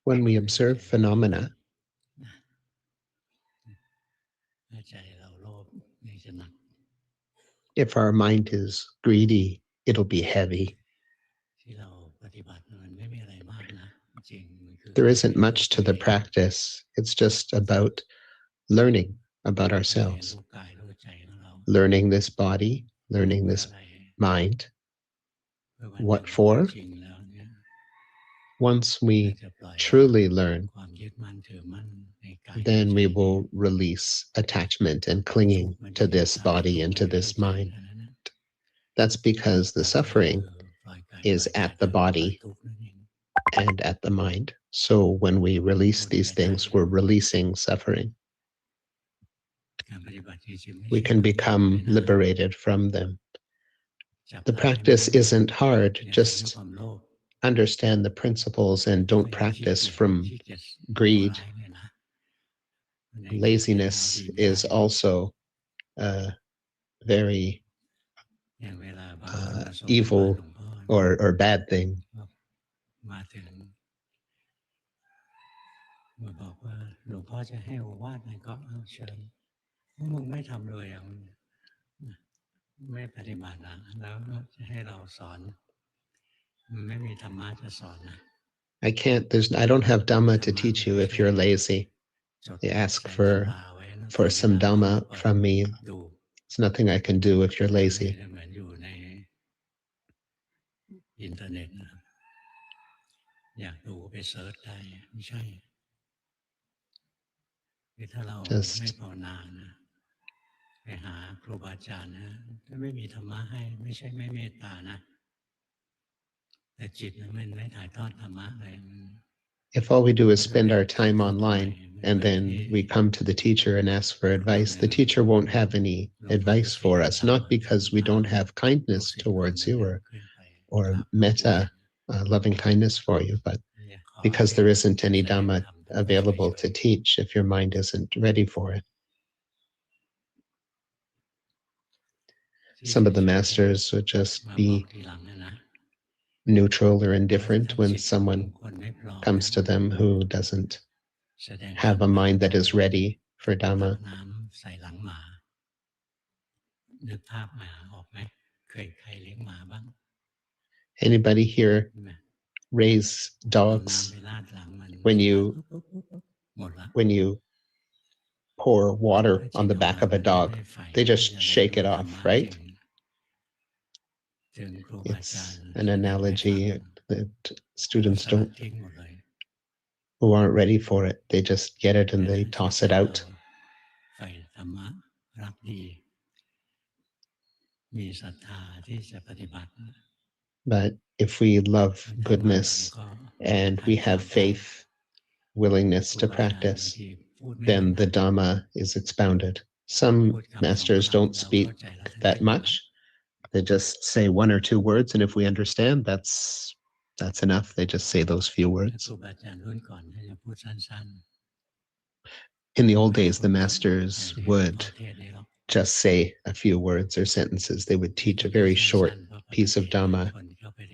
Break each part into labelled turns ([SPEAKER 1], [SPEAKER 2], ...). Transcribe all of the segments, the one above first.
[SPEAKER 1] When we observe phenomena, if our mind is greedy, it'll be heavy. There isn't much to the practice. It's just about learning about ourselves, learning this body, learning this mind. What for? Once we truly learn, then we will release attachment and clinging to this body and to this mind. That's because the suffering is at the body and at the mind. So when we release these things, we're releasing suffering. We can become liberated from them. The practice isn't hard. Just understand the principles and don't practice from greed. Laziness is also a very evil or bad thing. I don't have Dhamma to teach you if you're lazy. They ask for some Dhamma from me. It's nothing I can do if you're lazy. Just if all we do is spend our time online and then we come to the teacher and ask for advice, the teacher won't have any advice for us, not because we don't have kindness towards you or metta, loving kindness for you, but because there isn't any Dhamma available to teach if your mind isn't ready for it. Some of the masters would just be neutral or indifferent when someone comes to them who doesn't have a mind that is ready for Dhamma. Anybody here raise dogs? When you pour water on the back of a dog, they just shake it off, right? It's an analogy that students who aren't ready for it, they just get it and they toss it out. But if we love goodness and we have faith, willingness to practice, then the Dhamma is expounded. Some masters don't speak that much. They just say one or two words, and if we understand, that's enough. They just say those few words. In the old days, the masters would just say a few words or sentences. They would teach a very short piece of Dhamma,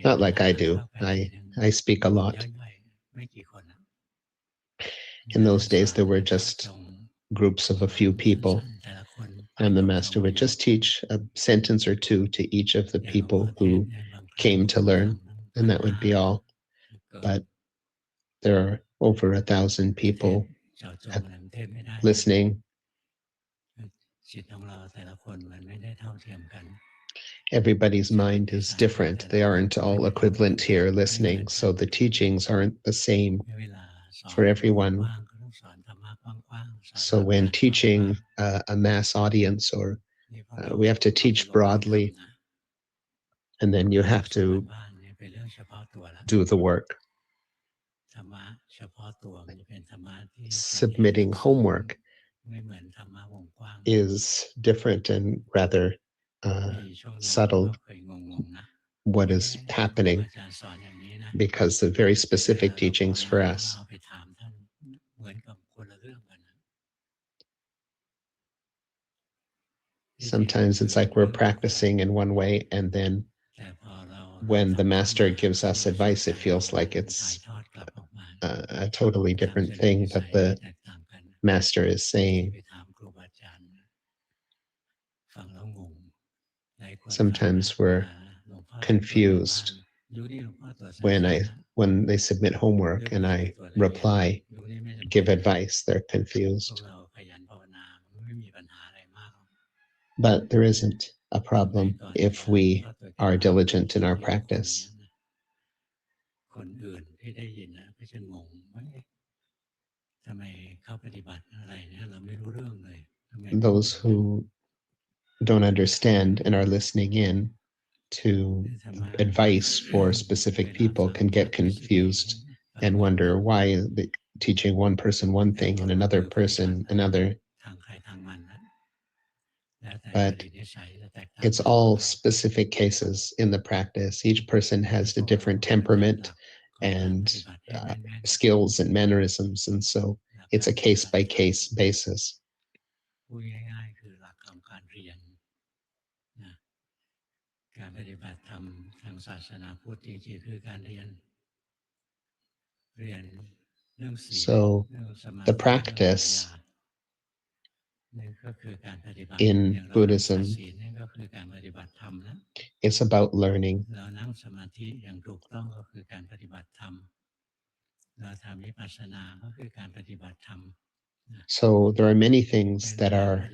[SPEAKER 1] not like I do. I speak a lot. In those days, there were just groups of a few people, and the master would just teach a sentence or two to each of the people who came to learn, and that would be all. But there are over 1,000 people listening. Everybody's mind is different. They aren't all equivalent here listening, so the teachings aren't the same for everyone. So when teaching a mass audience, or we have to teach broadly, and then you have to do the work. Submitting homework is different and rather subtle what is happening, because of very specific teachings for us. Sometimes it's like we're practicing in one way, and then when the master gives us advice, it feels like it's a totally different thing that the master is saying. Sometimes we're confused when they submit homework and I reply, give advice, they're confused. But there isn't a problem if we are diligent in our practice. Those who don't understand and are listening in to advice for specific people can get confused and wonder why the teaching one person one thing and another person another. But it's all specific cases in the practice. Each person has a different temperament and skills and mannerisms, and so it's a case-by-case basis. So the practice in Buddhism is about learning. So there are many things that are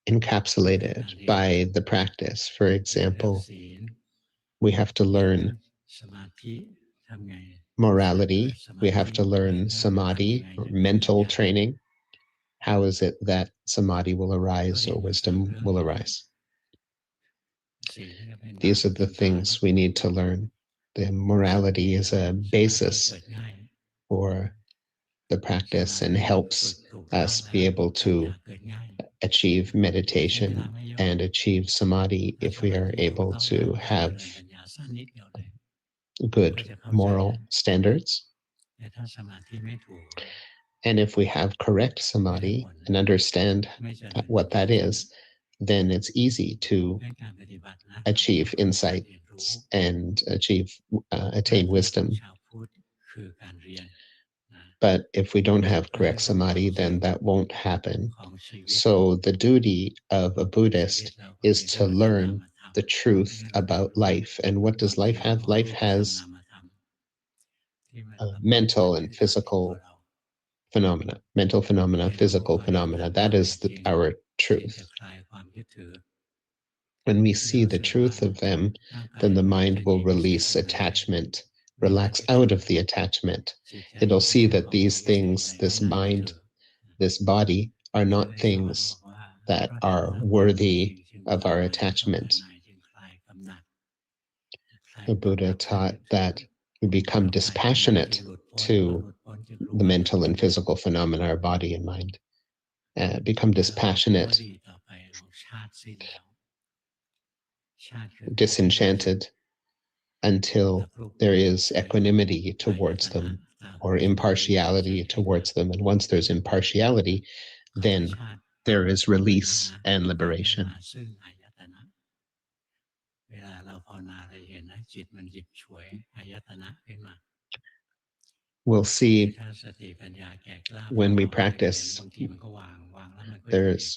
[SPEAKER 1] encapsulated by the practice. For example, we have to learn morality, we have to learn samadhi, or mental training. How is it that samadhi will arise or wisdom will arise? These are the things we need to learn. The morality is a basis for the practice and helps us be able to achieve meditation and achieve samadhi if we are able to have good moral standards. And if we have correct samadhi and understand what that is, then it's easy to achieve insights and attain wisdom. But if we don't have correct samadhi, then that won't happen. So the duty of a Buddhist is to learn the truth about life. And what does life have? Life has mental and physical phenomena, mental phenomena, physical phenomena. That is our truth. When we see the truth of them, then the mind will release attachment, relax out of the attachment. It'll see that these things, this mind, this body, are not things that are worthy of our attachment. The Buddha taught that we become dispassionate to the mental and physical phenomena, our body and mind. Become dispassionate, disenchanted, until there is equanimity towards them or impartiality towards them. And once there's impartiality, then there is release and liberation. We'll see when we practice,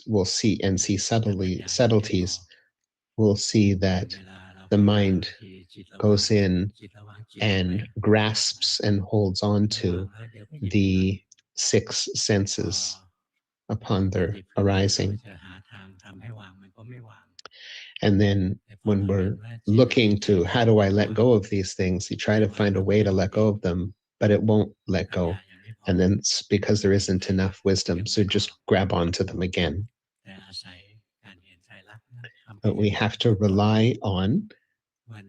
[SPEAKER 1] we'll see subtleties. We'll see that the mind goes in and grasps and holds on to the six senses upon their arising. And then when we're looking to how do I let go of these things, you try to find a way to let go of them, but it won't let go. And then it's because there isn't enough wisdom. So just grab onto them again. But we have to rely on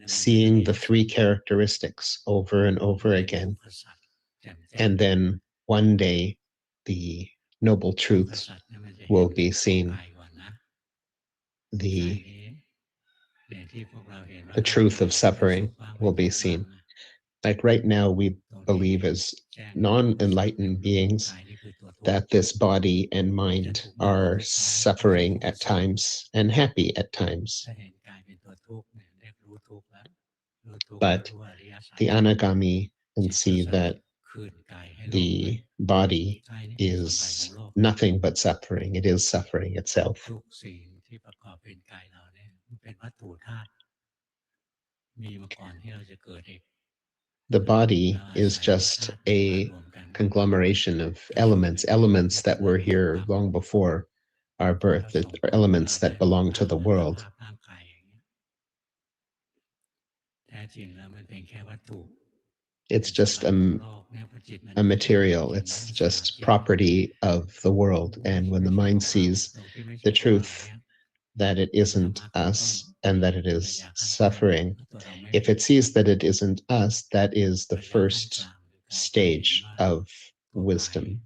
[SPEAKER 1] seeing the three characteristics over and over again. And then one day the noble truths will be seen. The truth of suffering will be seen. Like right now, we believe as non-enlightened beings that this body and mind are suffering at times and happy at times. But the anagami can see that the body is nothing but suffering. It is suffering itself. The body is just a conglomeration of elements that were here long before our birth, that are elements that belong to the world. It's just a material. It's just property of the world. And when the mind sees the truth that it isn't us and that it is suffering, if it sees that it isn't us, that is the first stage of wisdom.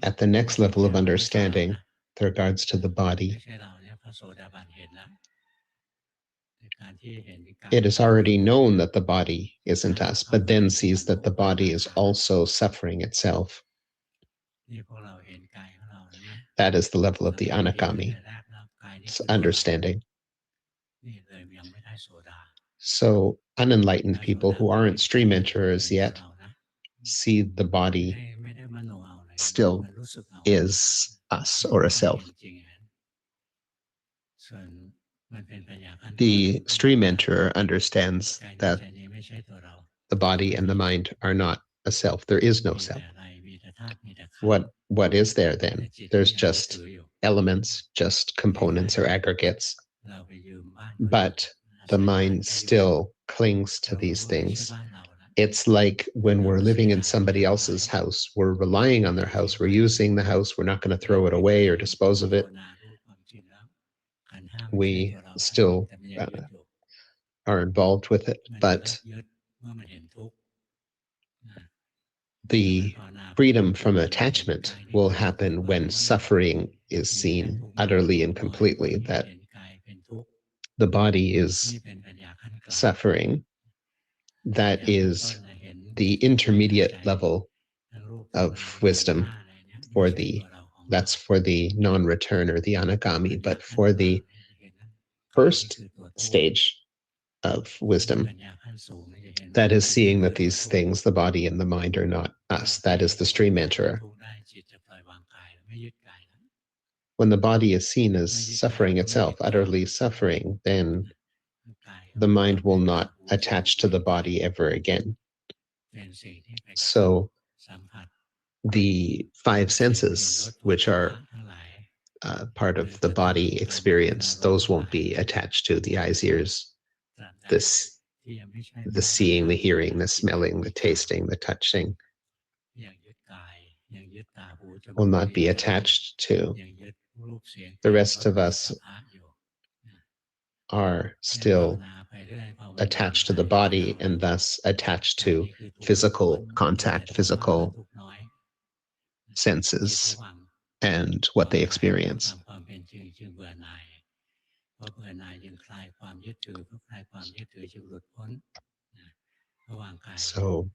[SPEAKER 1] At the next level of understanding, with regards to the body, it is already known that the body isn't us, but then sees that the body is also suffering itself. That is the level of the anagami understanding. So unenlightened people who aren't stream enterers yet see the body still is us or a self. The stream enterer understands that the body and the mind are not a self. There is no self. What is there then? There's just elements, just components or aggregates. But the mind still clings to these things. It's like when we're living in somebody else's house, we're relying on their house, we're using the house, we're not going to throw it away or dispose of it. We still are involved with it, but the freedom from attachment will happen when suffering is seen utterly and completely, that the body is suffering. That is the intermediate level of wisdom that's for the non-return or the anagami, but for the first stage of wisdom, that is seeing that these things, the body and the mind, are not us. That is the stream enterer. When the body is seen as suffering itself, utterly suffering, then the mind will not attach to the body ever again. So the five senses, which are part of the body experience, those won't be attached to the eyes, ears, the seeing, the hearing, the smelling, the tasting, the touching, will not be attached to. The rest of us are still attached to the body and thus attached to physical contact, physical senses, and what they experience. So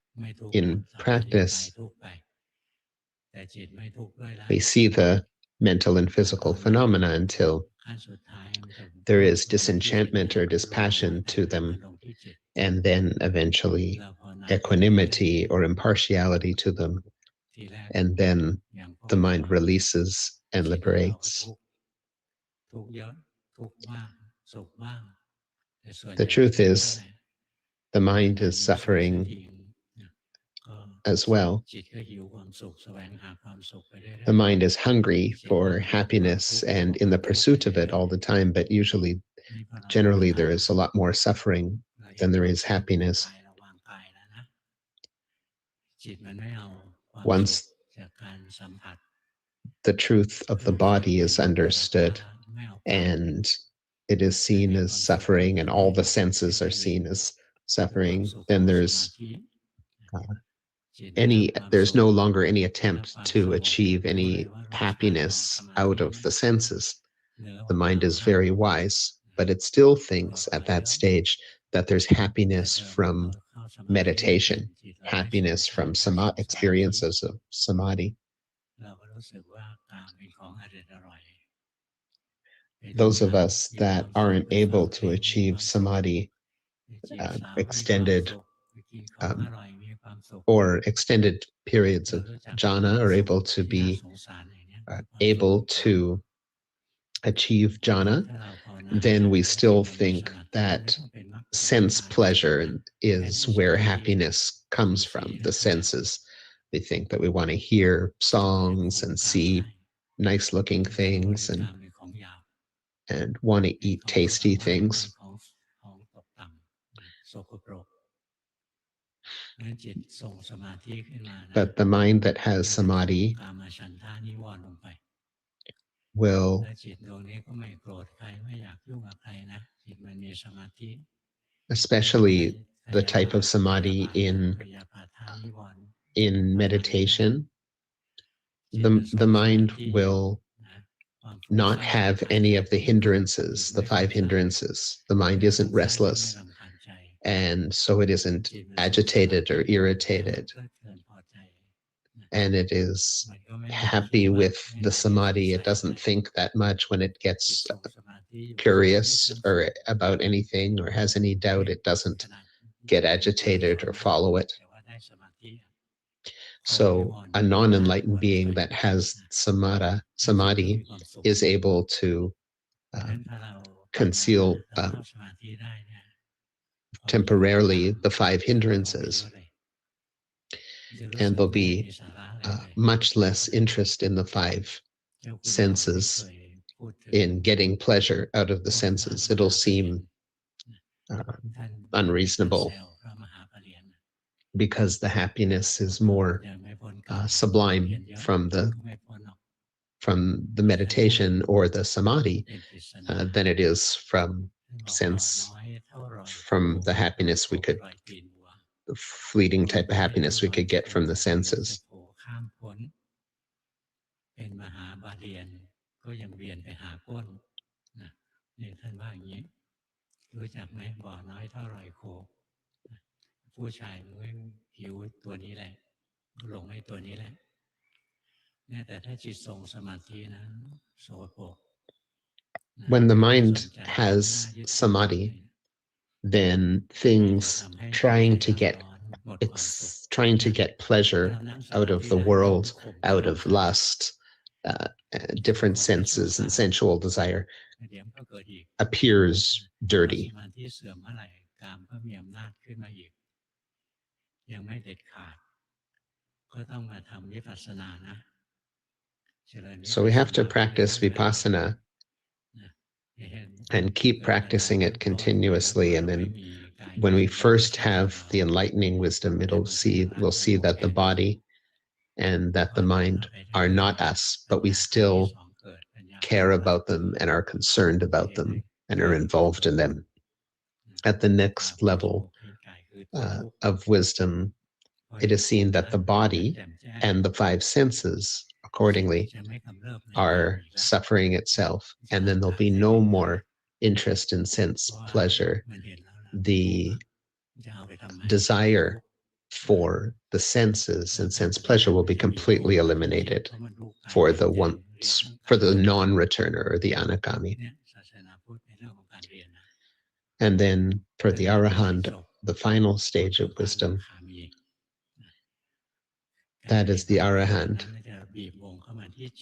[SPEAKER 1] in practice, we see the mental and physical phenomena until there is disenchantment or dispassion to them, and then eventually equanimity or impartiality to them, and then the mind releases and liberates. The truth is, the mind is suffering as well. The mind is hungry for happiness and in the pursuit of it all the time, but generally, there is a lot more suffering than there is happiness. Once the truth of the body is understood and it is seen as suffering and all the senses are seen as suffering, then there's no longer any attempt to achieve any happiness out of the senses. The mind is very wise, but it still thinks at that stage that there's happiness from meditation, happiness from experiences of samadhi. those of us that aren't able to achieve samadhi, extended or extended periods of jhana, are able to be able to achieve jhana, then we still think that sense pleasure is where happiness comes from, the senses. We think that we want to hear songs and see nice looking things and want to eat tasty things. But the mind that has samadhi will, especially the type of samadhi in meditation, the mind will not have any of the hindrances, the five hindrances. The mind isn't restless, and so it isn't agitated or irritated, and it is happy with the samadhi. It doesn't think that much. When it gets curious or about anything or has any doubt, it doesn't get agitated or follow it. So a non-enlightened being that has samadhi is able to conceal temporarily the five hindrances, and there'll be much less interest in the five senses, in getting pleasure out of the senses. It'll seem unreasonable because the happiness is more sublime from the meditation or the samadhi than it is from the happiness we could, the fleeting type of happiness we could get from the senses. When the mind has samadhi, then things trying to get pleasure out of the world, out of lust, different senses and sensual desire, appears dirty. So we have to practice vipassana and keep practicing it continuously. And then when we first have the enlightening wisdom, we'll see that the body and that the mind are not us, but we still care about them and are concerned about them and are involved in them. At the next level of wisdom, it is seen that the body and the five senses accordingly are suffering itself, and then there'll be no more interest in sense pleasure. The desire for the senses and sense pleasure will be completely eliminated for the non-returner or the anagami. And then for the arahant, the final stage of wisdom, that is the arahant.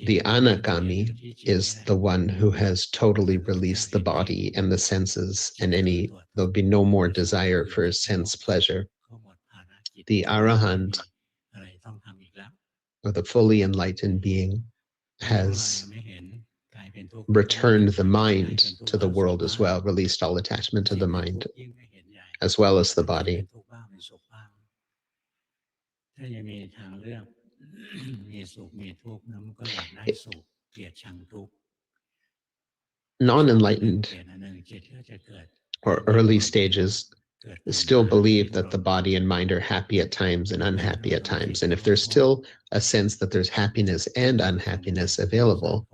[SPEAKER 1] The anagami is the one who has totally released the body and the senses, and there'll be no more desire for sense pleasure. The arahant, or the fully enlightened being, has returned the mind to the world as well, released all attachment to the mind as well as the body. Non-enlightened or early stages still believe that the body and mind are happy at times and unhappy at times. And if there's still a sense that there's happiness and unhappiness available,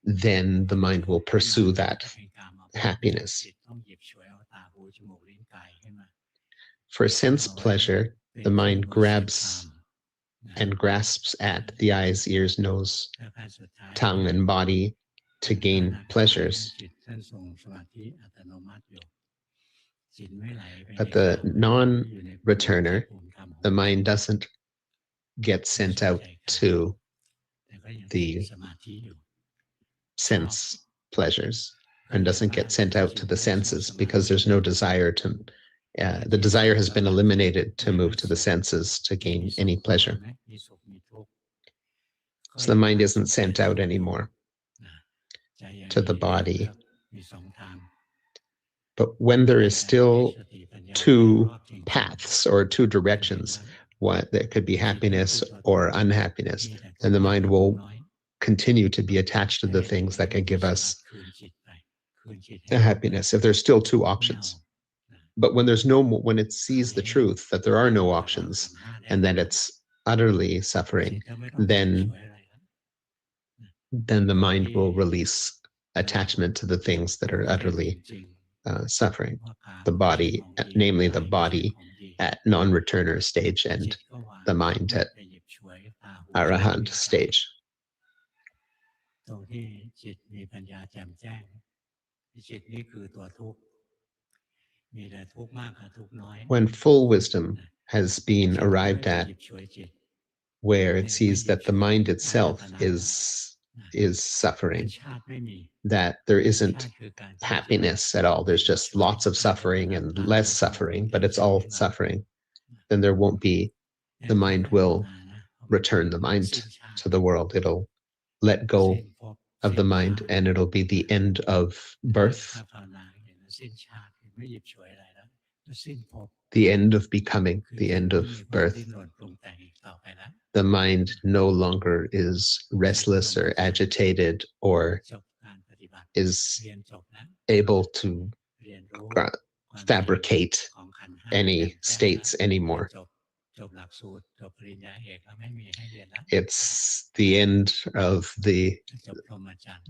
[SPEAKER 1] then the mind will pursue that happiness. For sense pleasure, the mind grabs and grasps at the eyes, ears, nose, tongue, and body to gain pleasures. But the non-returner, the mind doesn't get sent out to the sense pleasures and doesn't get sent out to the senses because there's no desire to, the desire has been eliminated to move to the senses to gain any pleasure. So the mind isn't sent out anymore to the body. But when there is still two paths or two directions, what that could be happiness or unhappiness, then the mind will continue to be attached to the things that can give us happiness if there's still two options. But when there's no more, when it sees the truth that there are no options and that it's utterly suffering, then the mind will release attachment to the things that are utterly suffering. The body, namely the body at non-returner stage and the mind at arahant stage. When full wisdom has been arrived at, where it sees that the mind itself is suffering, that there isn't happiness at all, there's just lots of suffering and less suffering, but it's all suffering, then there won't be, the mind will return the mind to the world. It'll let go of the mind and it'll be the end of birth, the end of becoming, the end of birth. The mind no longer is restless or agitated or is able to fabricate any states anymore. It's the end of the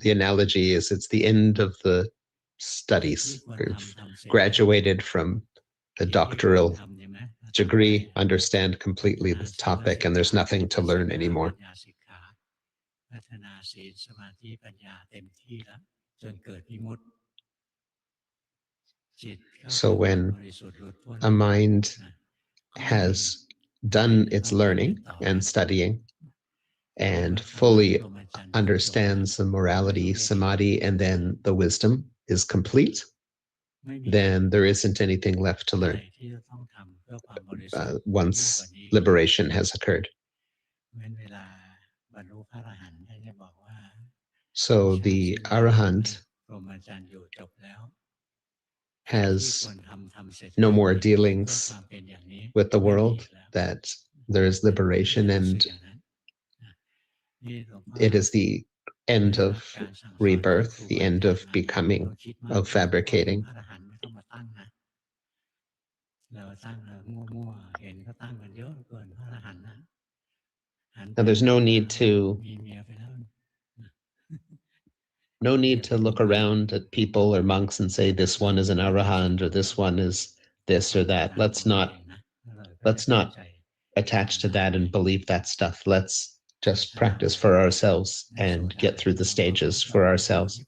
[SPEAKER 1] analogy is it's the end of the studies. We've graduated from the doctoral degree, understand completely the topic, and there's nothing to learn anymore. So when a mind has done its learning and studying and fully understands the morality, samadhi, and then the wisdom is complete, then there isn't anything left to learn once liberation has occurred. So the arahant has no more dealings with the world, that there is liberation and it is the end of rebirth, the end of becoming, of fabricating. Now there's no need to look around at people or monks and say this one is an arahant or this one is this or that. Let's not attach to that and believe that stuff. Let's just practice for ourselves and get through the stages for ourselves.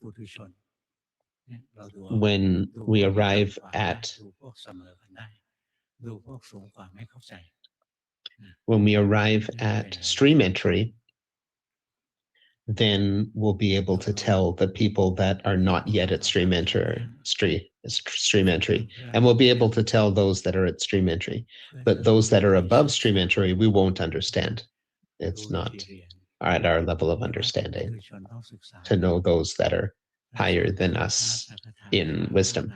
[SPEAKER 1] When we arrive at stream entry, then we'll be able to tell the people that are not yet at stream entry, and we'll be able to tell those that are at stream entry. But those that are above stream entry, we won't understand. It's not at our level of understanding to know those that are higher than us in wisdom.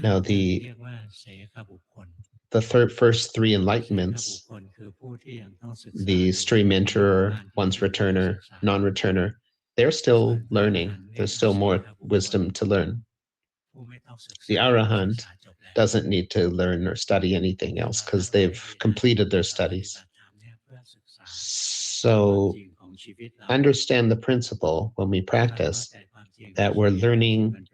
[SPEAKER 1] Now the first three enlightenments, the stream enterer, once returner, non-returner, they're still learning. There's still more wisdom to learn. The arahant doesn't need to learn or study anything else because they've completed their studies. So understand the principle when we practice that we're learning,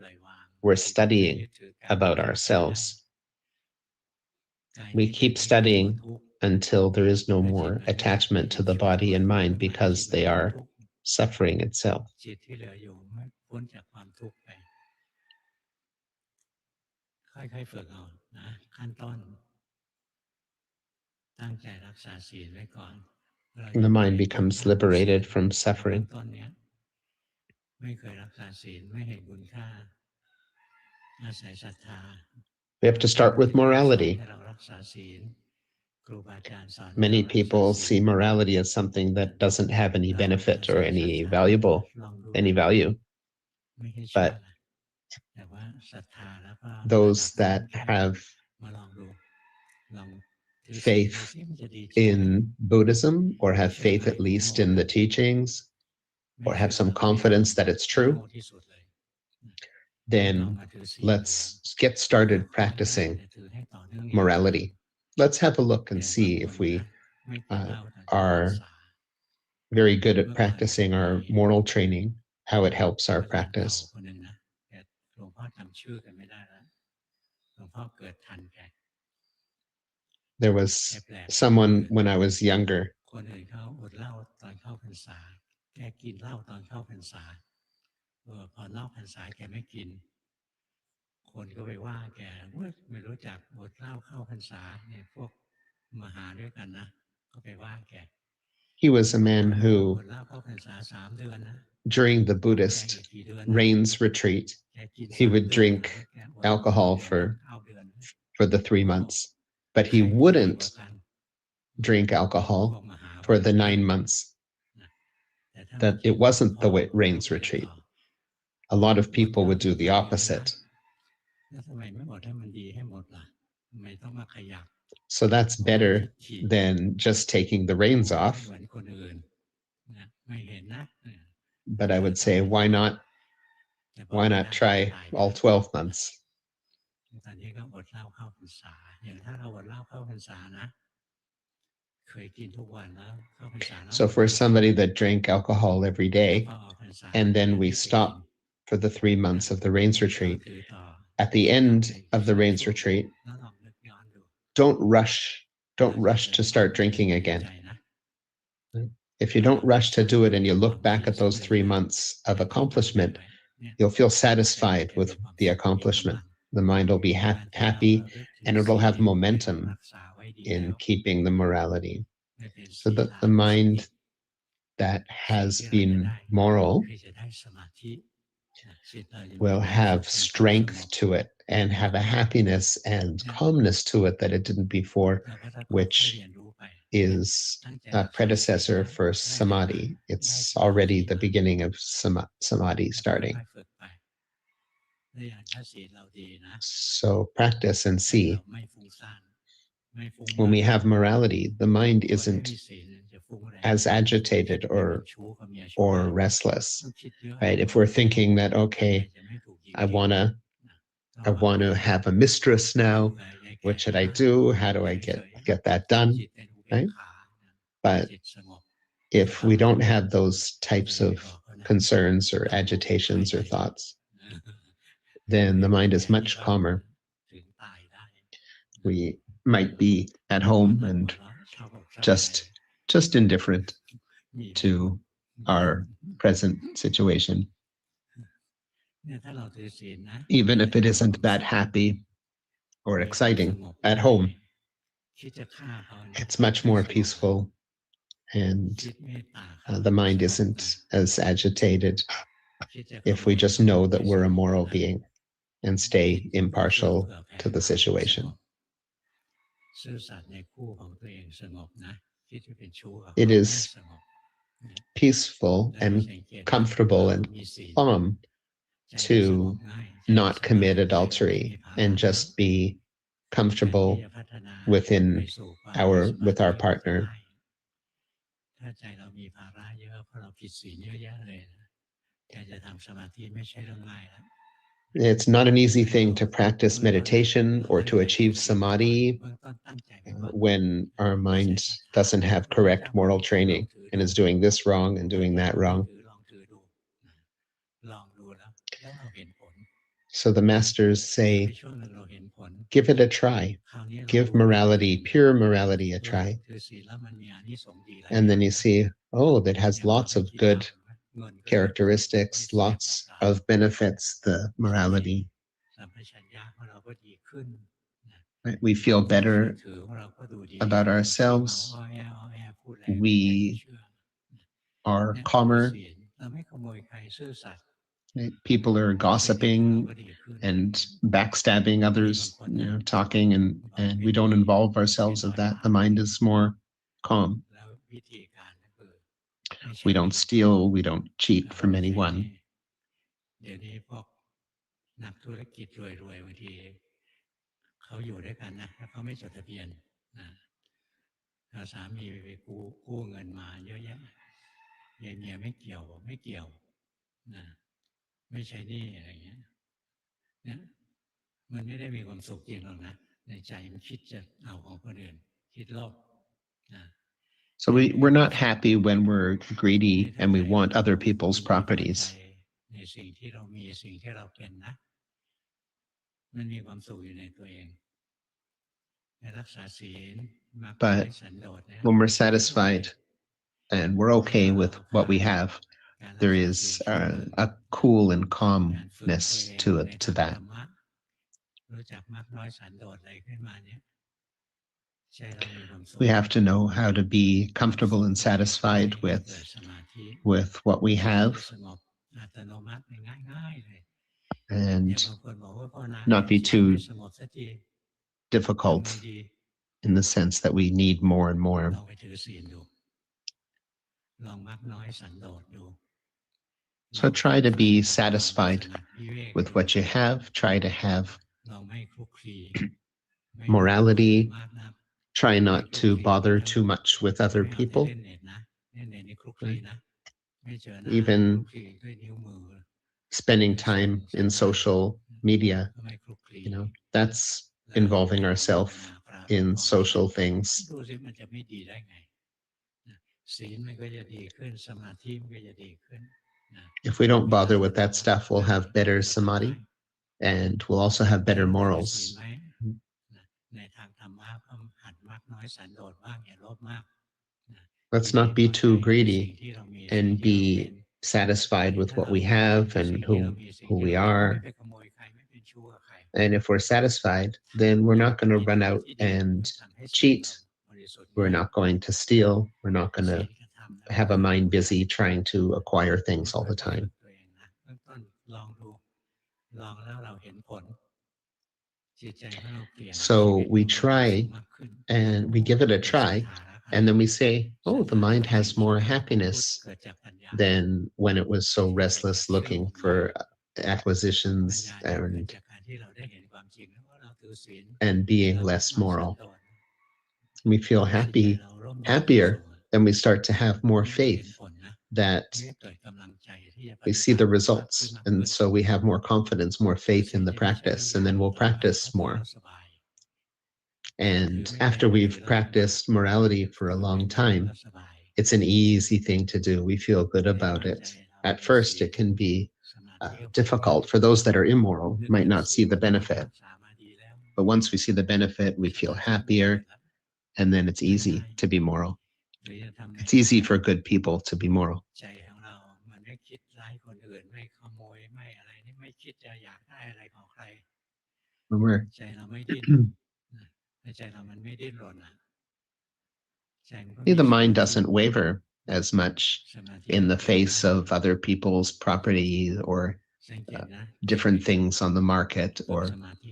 [SPEAKER 1] we're studying about ourselves. We keep studying until there is no more attachment to the body and mind because they are suffering itself.
[SPEAKER 2] จิตที่เหลืออยู่ไม่พ้นจากความทุกข์ไปค่อยๆฝึกเอานะขั้นต้นตั้งใจรักษาศีลไว้ก่อน
[SPEAKER 1] The mind becomes liberated from
[SPEAKER 2] เบื้อง
[SPEAKER 1] suffering.
[SPEAKER 2] ต้นเนี้ยไม่เคยรักษาศีลไม่เห็นคุณค่าอาศัยศรัทธา
[SPEAKER 1] We have to start with morality.
[SPEAKER 2] ให้เรารักษาศีลครูบาอาจารย์สอน
[SPEAKER 1] Many people see morality as something that doesn't have any benefit or any value.
[SPEAKER 2] ไม่ให้เชื่อ
[SPEAKER 1] But
[SPEAKER 2] นะแต่ว่าศรัทธาแล้วก็
[SPEAKER 1] those that have
[SPEAKER 2] มาลองดูลองถือศีล
[SPEAKER 1] faith
[SPEAKER 2] ดูสิมันจะดีจริงไหม
[SPEAKER 1] in Buddhism, or have faith at least in the teachings, or have some confidence that it's true,
[SPEAKER 2] โง่ที่สุดเลย
[SPEAKER 1] then let's get started practicing
[SPEAKER 2] ถือให้ต่อเนื่อง
[SPEAKER 1] morality. Let's have a look and see if we
[SPEAKER 2] ไม่กินเหล้าตอนที่
[SPEAKER 1] are
[SPEAKER 2] รักษา
[SPEAKER 1] very good at practicing our moral training, how it helps our practice.
[SPEAKER 2] คนหนึ่งนะแต่หลวงพ่อจำชื่อกันไม่ได้แล้วหลวงพ่อเกิดทันแก
[SPEAKER 1] There was someone when I was younger.
[SPEAKER 2] คนอื่นเขาอดเหล้าตอนเข้าพรรษาแกกินเหล้าตอนเข้าพรรษาพอนอกพรรษาแกไม่กินคนก็ไปว่าแกไม่รู้จักอดเหล้าเข้าพรรษาเนี่ยพวกมหาด้วยกันนะก็ไปว่าแก
[SPEAKER 1] He was a man
[SPEAKER 2] อ
[SPEAKER 1] who,
[SPEAKER 2] ดเหล้าเข้าพรรษา3 เดือนนะ
[SPEAKER 1] during the Buddhist
[SPEAKER 2] แกกี่เดือนนะ
[SPEAKER 1] rains retreat,
[SPEAKER 2] แกกิน
[SPEAKER 1] he would
[SPEAKER 2] 3
[SPEAKER 1] drink
[SPEAKER 2] เดือนนะแกอด
[SPEAKER 1] alcohol
[SPEAKER 2] 9 เดือนนะ
[SPEAKER 1] for the 3 months, but he
[SPEAKER 2] ใครดีกว่า
[SPEAKER 1] wouldn't
[SPEAKER 2] กัน
[SPEAKER 1] drink
[SPEAKER 2] พว
[SPEAKER 1] alcohol
[SPEAKER 2] กมหา
[SPEAKER 1] for the 9 months
[SPEAKER 2] แต่ถ้า
[SPEAKER 1] that it wasn't the rains
[SPEAKER 2] ก็
[SPEAKER 1] retreat.
[SPEAKER 2] ต่อ
[SPEAKER 1] A lot of people would do the opposite.
[SPEAKER 2] แล้วทำไมไม่หมดให้มันดีให้หมดล่ะทำไมต้องมาขยับ
[SPEAKER 1] So that's better than just taking the reins
[SPEAKER 2] ไม่
[SPEAKER 1] off.
[SPEAKER 2] เหมือนคนอื่นนะไม่เห็นนะเออ
[SPEAKER 1] But I would say, why
[SPEAKER 2] แต่พอ
[SPEAKER 1] not
[SPEAKER 2] ไม่ได้
[SPEAKER 1] try
[SPEAKER 2] ตาย
[SPEAKER 1] all 12 months?
[SPEAKER 2] ตอนนี้ก็อดเหล้าเข้าพรรษาอย่างถ้าเราอดเหล้าเข้าพรรษานะเคยกินทุกวันแล้วเข้าพรรษาแล้ว
[SPEAKER 1] So for somebody that drank alcohol every day,
[SPEAKER 2] พอออกพรรษา
[SPEAKER 1] and then we
[SPEAKER 2] ไม่กิน
[SPEAKER 1] stop for the 3 months of the rains
[SPEAKER 2] เรา
[SPEAKER 1] retreat,
[SPEAKER 2] ถือต่อ
[SPEAKER 1] at the end of the rains retreat,
[SPEAKER 2] แล้วลองนึกย้อนดู
[SPEAKER 1] don't rush to start drinking again.
[SPEAKER 2] ใจนะ
[SPEAKER 1] If you don't rush to do it and you look back at those 3 months of accomplishment,
[SPEAKER 2] เนี่ย
[SPEAKER 1] you'll feel satisfied with the accomplishment. The mind will be happy, and it'll have momentum
[SPEAKER 2] รักษาไว้ดี
[SPEAKER 1] in
[SPEAKER 2] แล้ว
[SPEAKER 1] keeping the morality.
[SPEAKER 2] ไม่เป็น
[SPEAKER 1] So that the mind that has been moral
[SPEAKER 2] คือจะได้สมาธิจิตเราจะมี
[SPEAKER 1] will have strength to it and have a happiness and calmness to it that it didn't before,
[SPEAKER 2] เราก็ต้อง
[SPEAKER 1] which
[SPEAKER 2] เรียนรู้ไป
[SPEAKER 1] is a predecessor for samadhi. It's already the beginning of samadhi starting.
[SPEAKER 2] ค่อยๆฝึกไปแล้วอย่างถ้าศีลเราดีนะ
[SPEAKER 1] So practice and
[SPEAKER 2] เรา
[SPEAKER 1] see.
[SPEAKER 2] ไม่ฟุ้งซ่านไม่ฟุ้ง
[SPEAKER 1] When we have morality, the mind
[SPEAKER 2] คนไม่
[SPEAKER 1] isn't
[SPEAKER 2] มีศีลจะฟุ้งแรง
[SPEAKER 1] as agitated
[SPEAKER 2] คิด
[SPEAKER 1] or
[SPEAKER 2] เป็นชู้กับเมียชู้
[SPEAKER 1] or
[SPEAKER 2] ได้
[SPEAKER 1] restless,
[SPEAKER 2] ต้องคิดเยอะ
[SPEAKER 1] right? If we're thinking that,
[SPEAKER 2] แต่
[SPEAKER 1] okay,
[SPEAKER 2] จะไม่ถูกยิง
[SPEAKER 1] I wanna
[SPEAKER 2] ต้องวาง
[SPEAKER 1] have a mistress now.
[SPEAKER 2] แผน
[SPEAKER 1] What should I do? How do I get that done?
[SPEAKER 2] จิตเป็นอุเบกขา
[SPEAKER 1] But
[SPEAKER 2] จิตสงบ
[SPEAKER 1] if we don't have those types of concerns or agitations or thoughts, then the mind is much calmer.
[SPEAKER 2] ถึงตายได้
[SPEAKER 1] We might be at home and just indifferent
[SPEAKER 2] มี
[SPEAKER 1] to our present situation,
[SPEAKER 2] เนี่ยถ้าเราถือศีลนะ
[SPEAKER 1] even if it isn't that happy or exciting at home.
[SPEAKER 2] คิดจะฆ่าเขาเนี่ย
[SPEAKER 1] It's much more peaceful, and
[SPEAKER 2] คิดเมตตาเขา
[SPEAKER 1] the mind isn't as agitated
[SPEAKER 2] คิดจะ
[SPEAKER 1] if we just know that we're a moral being and stay impartial to the situation.
[SPEAKER 2] ซื่อสัตย์ในคู่ของตัวเองสงบนะคิดจะเป็นชู้กับ
[SPEAKER 1] It
[SPEAKER 2] เขา
[SPEAKER 1] is
[SPEAKER 2] ไม่สงบ
[SPEAKER 1] Peaceful
[SPEAKER 2] แล้ว
[SPEAKER 1] and
[SPEAKER 2] สังเกต
[SPEAKER 1] comfortable and
[SPEAKER 2] มีศีล
[SPEAKER 1] calm
[SPEAKER 2] ใจจะสงบ
[SPEAKER 1] to
[SPEAKER 2] ง่ายใจ
[SPEAKER 1] not
[SPEAKER 2] สบาย
[SPEAKER 1] commit
[SPEAKER 2] ใจ
[SPEAKER 1] adultery
[SPEAKER 2] ไม่มีภาระ
[SPEAKER 1] and just be
[SPEAKER 2] การ
[SPEAKER 1] comfortable
[SPEAKER 2] ที่จะพัฒนา
[SPEAKER 1] within
[SPEAKER 2] ไปสู่ความ
[SPEAKER 1] our
[SPEAKER 2] มีสมาธิ
[SPEAKER 1] with our partner.
[SPEAKER 2] ถ้าใจเรามีภาระเยอะเพราะเราผิดศีลเยอะแยะเลยนะการจะทำสมาธิไม่ใช่เรื่องง่ายแล้ว
[SPEAKER 1] It's not an easy thing to practice meditation or to achieve samadhi
[SPEAKER 2] เบื้องต้นตั้งใจไว้ก่อน
[SPEAKER 1] when our mind doesn't have correct moral training and is doing this wrong and doing that wrong.
[SPEAKER 2] ลองถือดูลองดูแล้วเราเห็นผล
[SPEAKER 1] So the masters
[SPEAKER 2] ใน
[SPEAKER 1] say,
[SPEAKER 2] ช่วงหนึ่งเราเห็นผล
[SPEAKER 1] give it a try.
[SPEAKER 2] คราวนี้เรา
[SPEAKER 1] Give
[SPEAKER 2] รู้
[SPEAKER 1] morality, pure morality, a try.
[SPEAKER 2] ถือศีลแล้วมันมีอานิสงส์ดีหลาย
[SPEAKER 1] And then you see, oh, that has lots of good characteristics, lots of benefits, the morality.
[SPEAKER 2] สัมปชัญญะของเราก็ดีขึ้นนะ
[SPEAKER 1] Right? We feel
[SPEAKER 2] ความเชื่
[SPEAKER 1] better
[SPEAKER 2] อถือของเราก็ดูดี
[SPEAKER 1] about
[SPEAKER 2] ขี้เมา
[SPEAKER 1] ourselves.
[SPEAKER 2] อ้อแอพูดอะไรไม่
[SPEAKER 1] We
[SPEAKER 2] เชื่อ
[SPEAKER 1] are
[SPEAKER 2] เนี่ยดู
[SPEAKER 1] calmer.
[SPEAKER 2] ศีลเราไม่ขโมยใครซื่อสัตย์
[SPEAKER 1] Right? People are
[SPEAKER 2] ความเป็นอยู่ของเรา
[SPEAKER 1] gossiping
[SPEAKER 2] ก็ดีขึ้น
[SPEAKER 1] and backstabbing others, talking, and we don't involve ourselves of that. The mind is more calm.
[SPEAKER 2] แล้ววิธีการก็คือไม่ใช่
[SPEAKER 1] We don't steal, we don't cheat
[SPEAKER 2] เรา
[SPEAKER 1] from
[SPEAKER 2] ไม่ใช่
[SPEAKER 1] anyone.
[SPEAKER 2] เดี๋ยวนี้พวกนักธุรกิจรวยๆบางทีเขาอยู่ด้วยกันนะแล้วเขาไม่จดทะเบียนนะถ้าสามีไปกู้เงินมาเยอะแยะเมียไม่เกี่ยวนะไม่ใช่หนี้อะไรอย่างเงี้ยเนี่ยมันไม่ได้มีความสุขจริงหรอกนะในใจมันคิดจะเอาของคนอื่นคิดโลภนะ
[SPEAKER 1] So we're not happy when we're greedy and we want other people's properties.
[SPEAKER 2] ในสิ่งที่เรามีสิ่งที่เราเป็นนะมันมีความสุขอยู่ในตัวเองรักษาศีลมากน้อยสันโดษนะ
[SPEAKER 1] When we're satisfied and we're okay with what we have, there is a cool and calmness to that.
[SPEAKER 2] รู้จักมากน้อยสันโดษอะไรขึ้นมาเนี่ยใจเรามีความสุข
[SPEAKER 1] We have to know how to be comfortable and satisfied with what we have
[SPEAKER 2] สงบอัตโนมัติง่ายๆเลย
[SPEAKER 1] and
[SPEAKER 2] บางคนบอกว่าพ่อนะ
[SPEAKER 1] not be too
[SPEAKER 2] สงบสักที
[SPEAKER 1] difficult
[SPEAKER 2] ทำไงดี
[SPEAKER 1] in the sense that we need more and more.
[SPEAKER 2] ลองไปถือศีลดูลองมากน้อยสันโดษดู
[SPEAKER 1] So try to be satisfied with what you have. Try to have
[SPEAKER 2] ลองไม่คลุกคลี
[SPEAKER 1] morality.
[SPEAKER 2] มากนัก
[SPEAKER 1] Try not to bother too much with other
[SPEAKER 2] ไม่เอาแต่
[SPEAKER 1] people.
[SPEAKER 2] เล่นเน็ตนะเล่นเน็ตนี่คลุกคลีนะไม่เจอหน้า
[SPEAKER 1] Even
[SPEAKER 2] คลุกคลีด้วยนิ้วมือ
[SPEAKER 1] spending time in social media,
[SPEAKER 2] ก็ไม่คลุกคลี
[SPEAKER 1] that's involving ourselves in social things.
[SPEAKER 2] ดูสิมันจะไม่ดีได้ไงศีลมันก็จะดีขึ้นสมาธิมันก็จะดีขึ้น
[SPEAKER 1] If we don't bother with that stuff, we'll have better samadhi and we'll also have better morals.
[SPEAKER 2] ในทางธรรมะก็หัดมากน้อยสันโดษบ้างอย่าโลภมาก
[SPEAKER 1] Let's not be too greedy and be satisfied with what we have and who we are. And if we're satisfied, then we're not going to run out and cheat. We're not going to steal. We're not going to have a mind busy trying to acquire things all the time.
[SPEAKER 2] ลองดูลองแล้วเราเห็นผลจิตใจของเราเปลี่ยน
[SPEAKER 1] So we try and we give it a try, and then we say, oh, the mind has more happiness than when it was so restless looking for acquisitions and being less moral. We feel happier, then we start to have more faith that we see the results. And so we have more confidence, more faith in the practice, and then we'll practice more. And after we've practiced morality for a long time, it's an easy thing to do. We feel good about it. At first, it can be difficult for those that are immoral, might not see the benefit. But once we see the benefit, we feel happier, and then it's easy to be moral. It's easy for good people to be moral.
[SPEAKER 2] ใจของเรามันไม่คิดร้ายคนอื่นไม่ขโมยไม่อะไรนี่ไม่คิดจะอยากได้อะไรของใคร
[SPEAKER 1] When we're
[SPEAKER 2] ใจเราไม่ดิ้นใจเรามันไม่ดิ้นรนอ่ะ
[SPEAKER 1] the mind doesn't waver as much in the face of other people's property or different things on the market or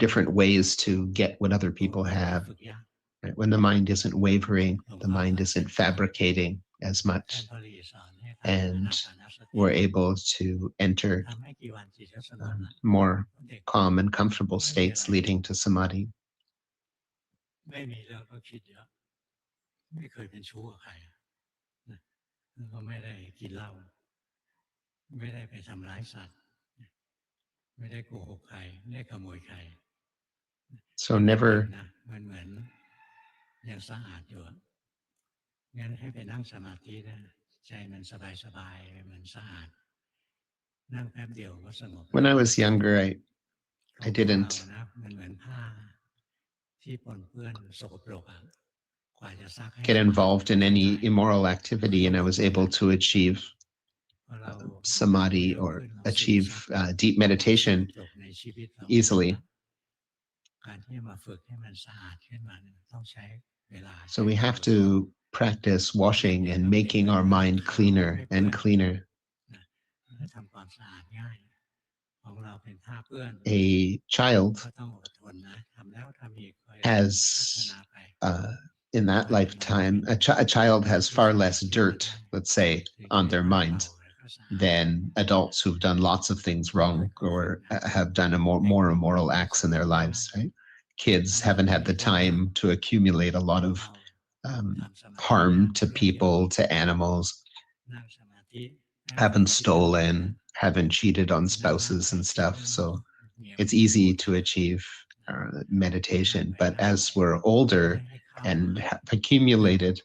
[SPEAKER 1] different ways to get what other people have. Right? When the mind isn't wavering, the mind isn't fabricating as much, and we're able to enter more calm and comfortable states leading to samadhi.
[SPEAKER 2] ไม่มีเรื่องก็คิดเยอะไม่เคยเป็นชู้กับใครแล้วก็ไม่ได้กินเหล้าไม่ได้ไปทำร้ายสัตว์ไม่ได้โกหกใครไม่ได้ขโมยใคร
[SPEAKER 1] So never
[SPEAKER 2] มันเหมือนยังสะอาดอยู่งั้นให้ไปนั่งสมาธินะใจมันสบายๆมันสะอาดนั่งแป๊บเดียวก็สงบ
[SPEAKER 1] When I was younger, I didn't
[SPEAKER 2] มันเหมือนผ้าที่ปนเปื้อนสกปรกอ่ะกว่าจะซักให้
[SPEAKER 1] get involved in any immoral activity, and I was able to achieve samadhi or achieve deep meditation easily. So we have to practice washing and making our mind cleaner and cleaner. A child has, in that lifetime, a child has far less dirt, let's say, on their mind than adults who've done lots of things wrong or have done more immoral acts in their lives, right? Kids haven't had the time to accumulate a lot of harm to people, to animals, haven't stolen, haven't cheated on spouses and stuff. So it's easy to achieve meditation. But as we're older and have accumulated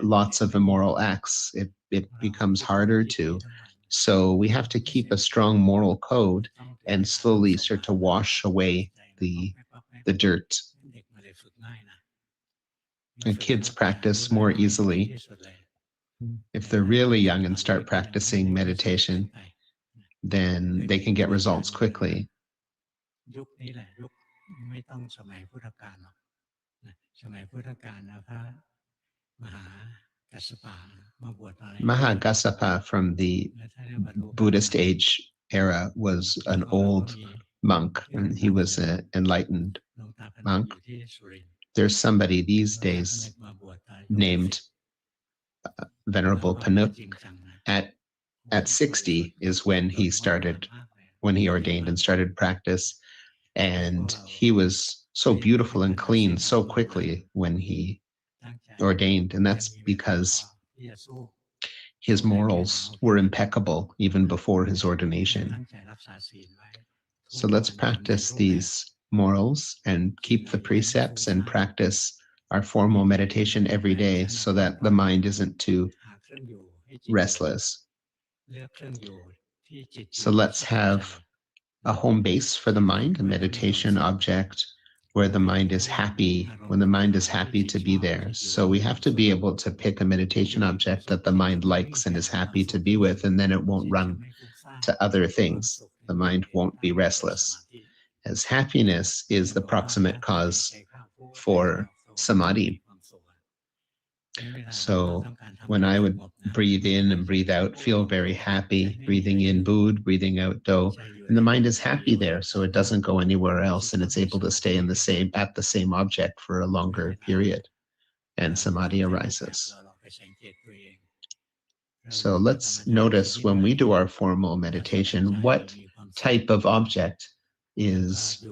[SPEAKER 1] lots of immoral acts, it becomes harder to. So we have to keep a strong moral code and slowly start to wash away the dirt. And kids practice more easily. If they're really young and start practicing meditation, then they can get results quickly. Mahagassapa from the Buddhist age era was an old monk, and he was an enlightened monk. There's somebody these days named Venerable Panuk. At 60 is when he ordained and started practice. And he was so beautiful and clean so quickly when he ordained. And that's because his morals were impeccable even before his ordination. So let's practice these morals and keep the precepts and practice our formal meditation every day so that the mind isn't too restless. So let's have a home base for the mind, a meditation object where the mind is happy, when the mind is happy to be there. So we have to be able to pick a meditation object that the mind likes and is happy to be with, and then it won't run to other things. The mind won't be restless, as happiness is the proximate cause for samadhi. So when I would breathe in and breathe out, feel very happy, breathing in Bud, breathing out Do, and the mind is happy there, so it doesn't go anywhere else, and it's able to stay at the same object for a longer period, and samadhi arises. So let's notice when we do our formal meditation, what type of object is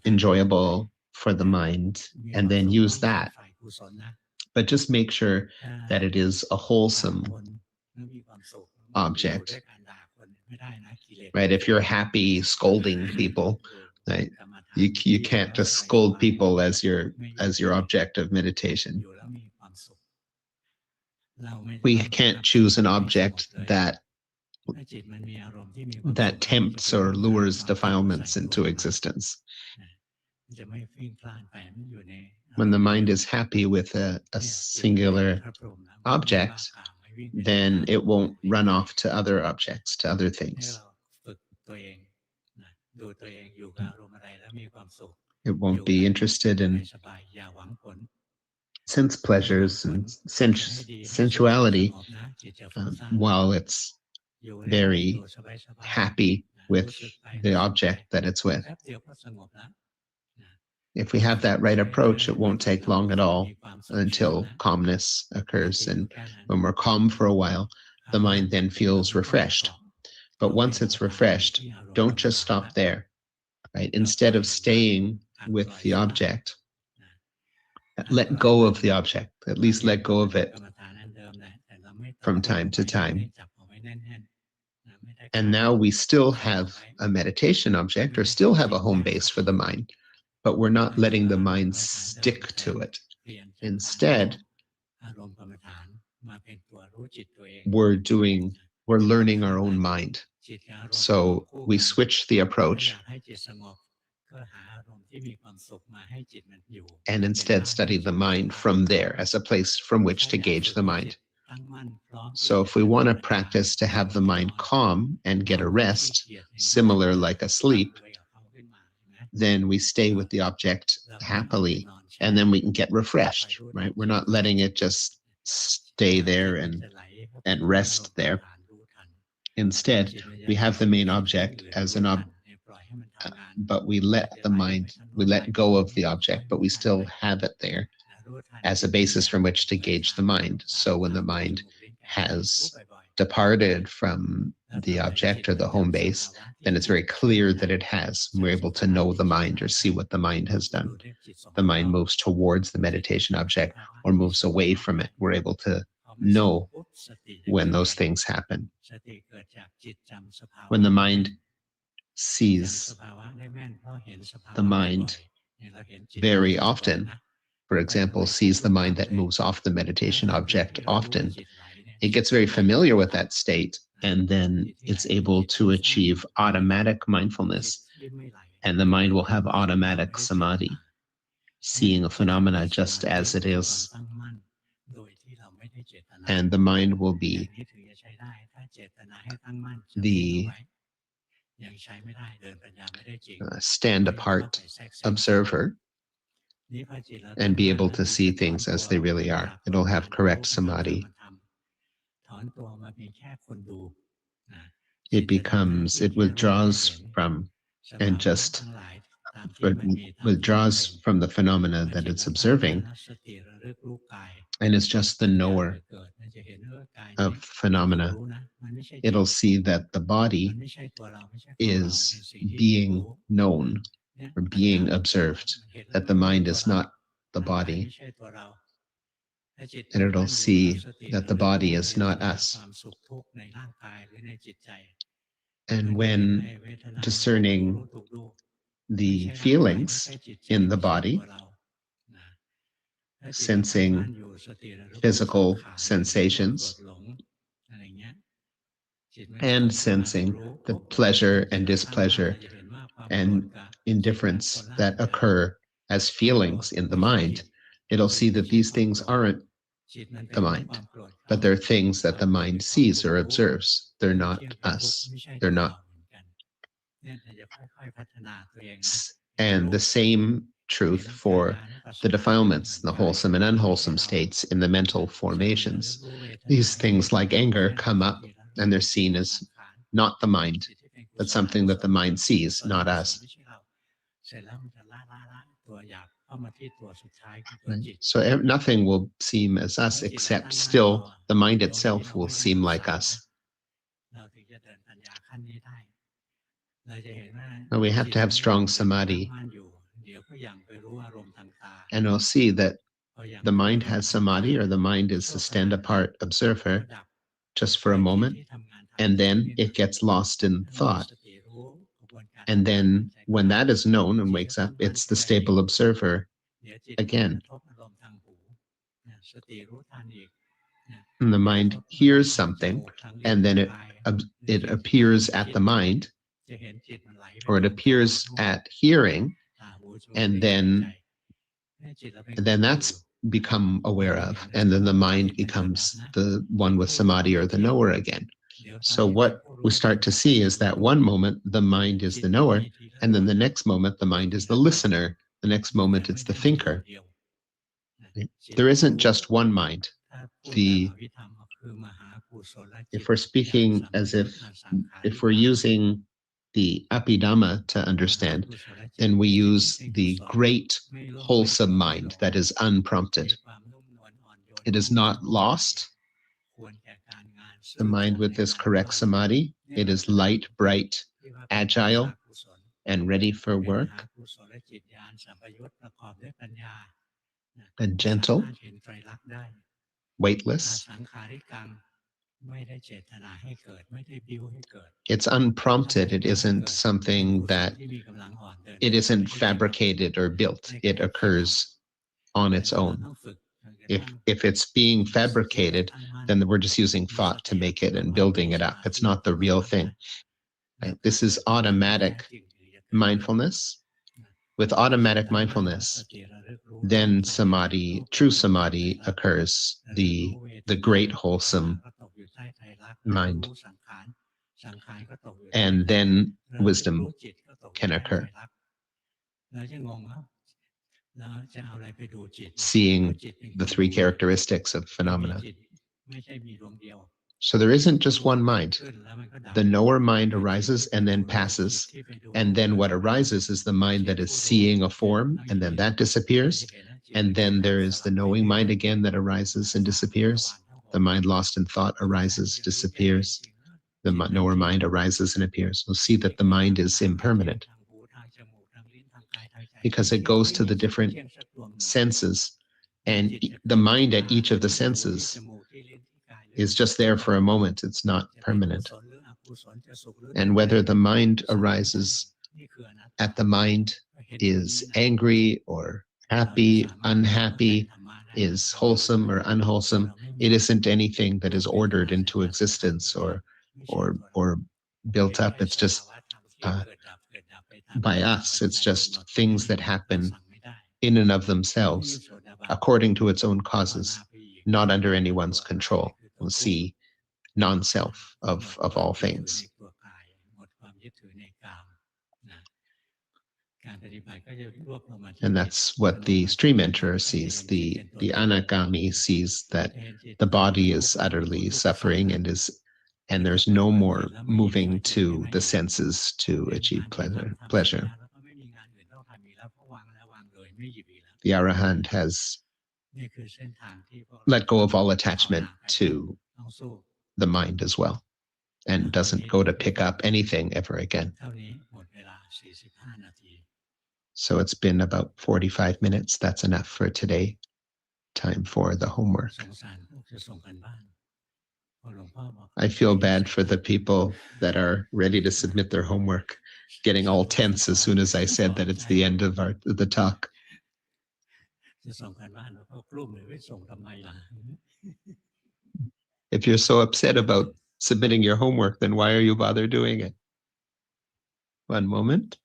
[SPEAKER 1] enjoyable for the mind, and then use that. But just make sure that it is a wholesome object, right? If you're happy scolding people, right, you can't just scold people as your object of meditation. We can't choose an object that tempts or lures defilements into existence. When the mind is happy with a singular object, then it won't run off to other objects, to other things. It won't be interested in sense pleasures and sensuality while it's very happy with the object that it's with. If we have that right approach, it won't take long at all until calmness occurs. And when we're calm for a while, the mind then feels refreshed. But once it's refreshed, don't just stop there, right? Instead of staying with the object, let go of the object, at least let go of it from time to time. And now we still have a meditation object or still have a home base for the mind, but we're not letting the mind stick to it. Instead, we're learning our own mind. So we switch the approach and instead study the mind from there as a place from which to gauge the mind. So if we want to practice to have the mind calm and get a rest, similar like a sleep, then we stay with the object happily, and then we can get refreshed, right? We're not letting it just stay there and rest there. Instead, we have the main object as but we let go of the object, but we still have it there as a basis from which to gauge the mind. So when the mind has departed from the object or the home base, then it's very clear that it has. We're able to know the mind or see what the mind has done. The mind moves towards the meditation object or moves away from it. We're able to know when those things happen. When the mind sees the mind very often, for example, sees the mind that moves off the meditation object often, it gets very familiar with that state, and then it's able to achieve automatic mindfulness, and the mind will have automatic samadhi, seeing a phenomena just as it is, and the mind will be the stand apart observer and be able to see things as they really are. It'll have correct samadhi. It withdraws from and just withdraws from the phenomena that it's observing, and it's just the knower of phenomena. It'll see that the body is being known or being observed, that the mind is not the body, and it'll see that the body is not us. And when discerning the feelings in the body, sensing physical sensations, and sensing the pleasure and displeasure and indifference that occur as feelings in the mind, it'll see that these things aren't the mind, but they're things that the mind sees or observes. They're not us. They're not. And the same truth for the defilements, the wholesome and unwholesome states in the mental formations. These things like anger come up and they're seen as not the mind, but something that the mind sees, not us. Right? So nothing will seem as us, except still the mind itself will seem like us. But we have to have strong samadhi. And we'll see that the mind has samadhi, or the mind is the stand-apart observer just for a moment, and then it gets lost in thought. And then when that is known and wakes up, it's the stable observer again. And the mind hears something, and then it appears at the mind, or it appears at hearing, and then that's become aware of, and then the mind becomes the one with samadhi or the knower again. So what we start to see is that one moment the mind is the knower, and then the next moment the mind is the listener. The next moment it's the thinker. There isn't just one mind. If we're speaking as if we're using the Abhidhamma to understand, then we use the great wholesome mind that is unprompted. It is not lost. The mind with this correct samadhi, it is light, bright, agile, and ready for work, and gentle, weightless. It's unprompted. It isn't something that, it isn't fabricated or built. It occurs on its own. If it's being fabricated, then we're just using thought to make it and building it up. It's not the real thing. Right? This is automatic mindfulness. with automatic mindfulness, then samadhi, true samadhi occurs, the great wholesome mind. And then wisdom can occur. Seeing the three characteristics of phenomena. So there isn't just one mind. The knower mind arises and then passes. And then what arises is the mind that is seeing a form, and then that disappears. And then there is the knowing mind again that arises and disappears. The mind lost in thought arises, disappears. The knower mind arises and appears. We'll see that the mind is impermanent because it goes to the different senses, and the mind at each of the senses is just there for a moment. It's not permanent. And whether the mind arises at the mind is angry or happy, unhappy, is wholesome or unwholesome, it isn't anything that is ordered into existence or built up. It's just by us. It's just things that happen in and of themselves according to its own causes, not under anyone's control. We'll see non-self of all things. And that's what the stream enterer sees. The anagami sees that the body is utterly suffering and there's no more moving to the senses to achieve pleasure. The Arahant has let go of all attachment to the mind as well, and doesn't go to pick up anything ever again. So it's been about 45 minutes. That's enough for today. Time for the homework. I feel bad for the people that are ready to submit their homework, getting all tense as soon as I said that it's the end of the talk. If you're so upset about submitting your homework, then why are you bother doing it? One moment.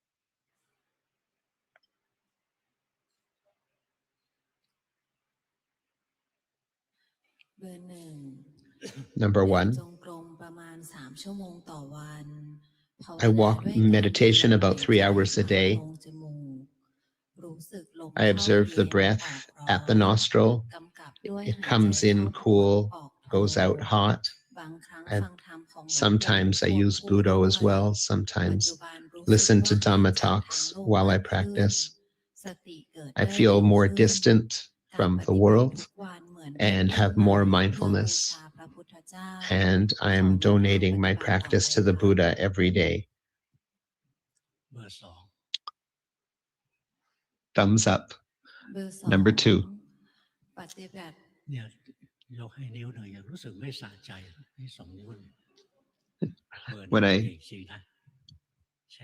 [SPEAKER 1] Number one, I walk meditation about 3 hours a day. I observe the breath at the nostril. It comes in cool, goes out hot. Sometimes I use Budo as well. Sometimes listen to Dhamma talks while I practice. I feel more distant from the world and have more mindfulness. And I am donating my practice to the Buddha every day. Thumbs up. Number two.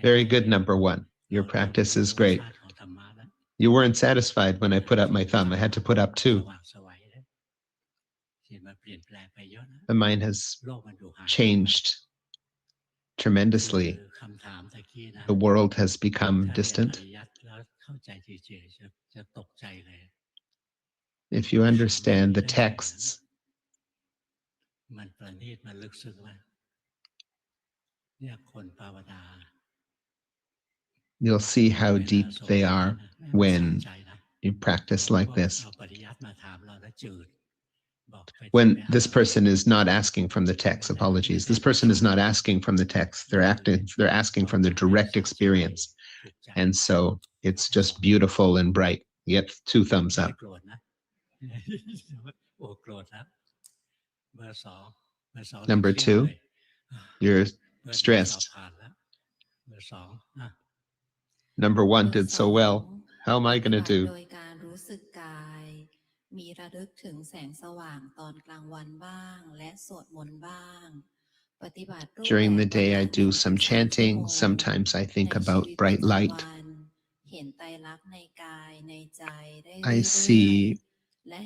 [SPEAKER 1] Very good, number one. Your practice is great. You weren't satisfied when I put up my thumb. I had to put up two. The mind has changed tremendously. The world has become distant. If you understand the texts, you'll see how deep they are when you practice like this. When this person is not asking from the text, apologies, this person is not asking from the text, they're asking from the direct experience. And so it's just beautiful and bright. You get 2 thumbs up. Number 2, you're stressed. Number 1 did so well. How am I going to do? During the day, I do some chanting. Sometimes I think about bright light. I see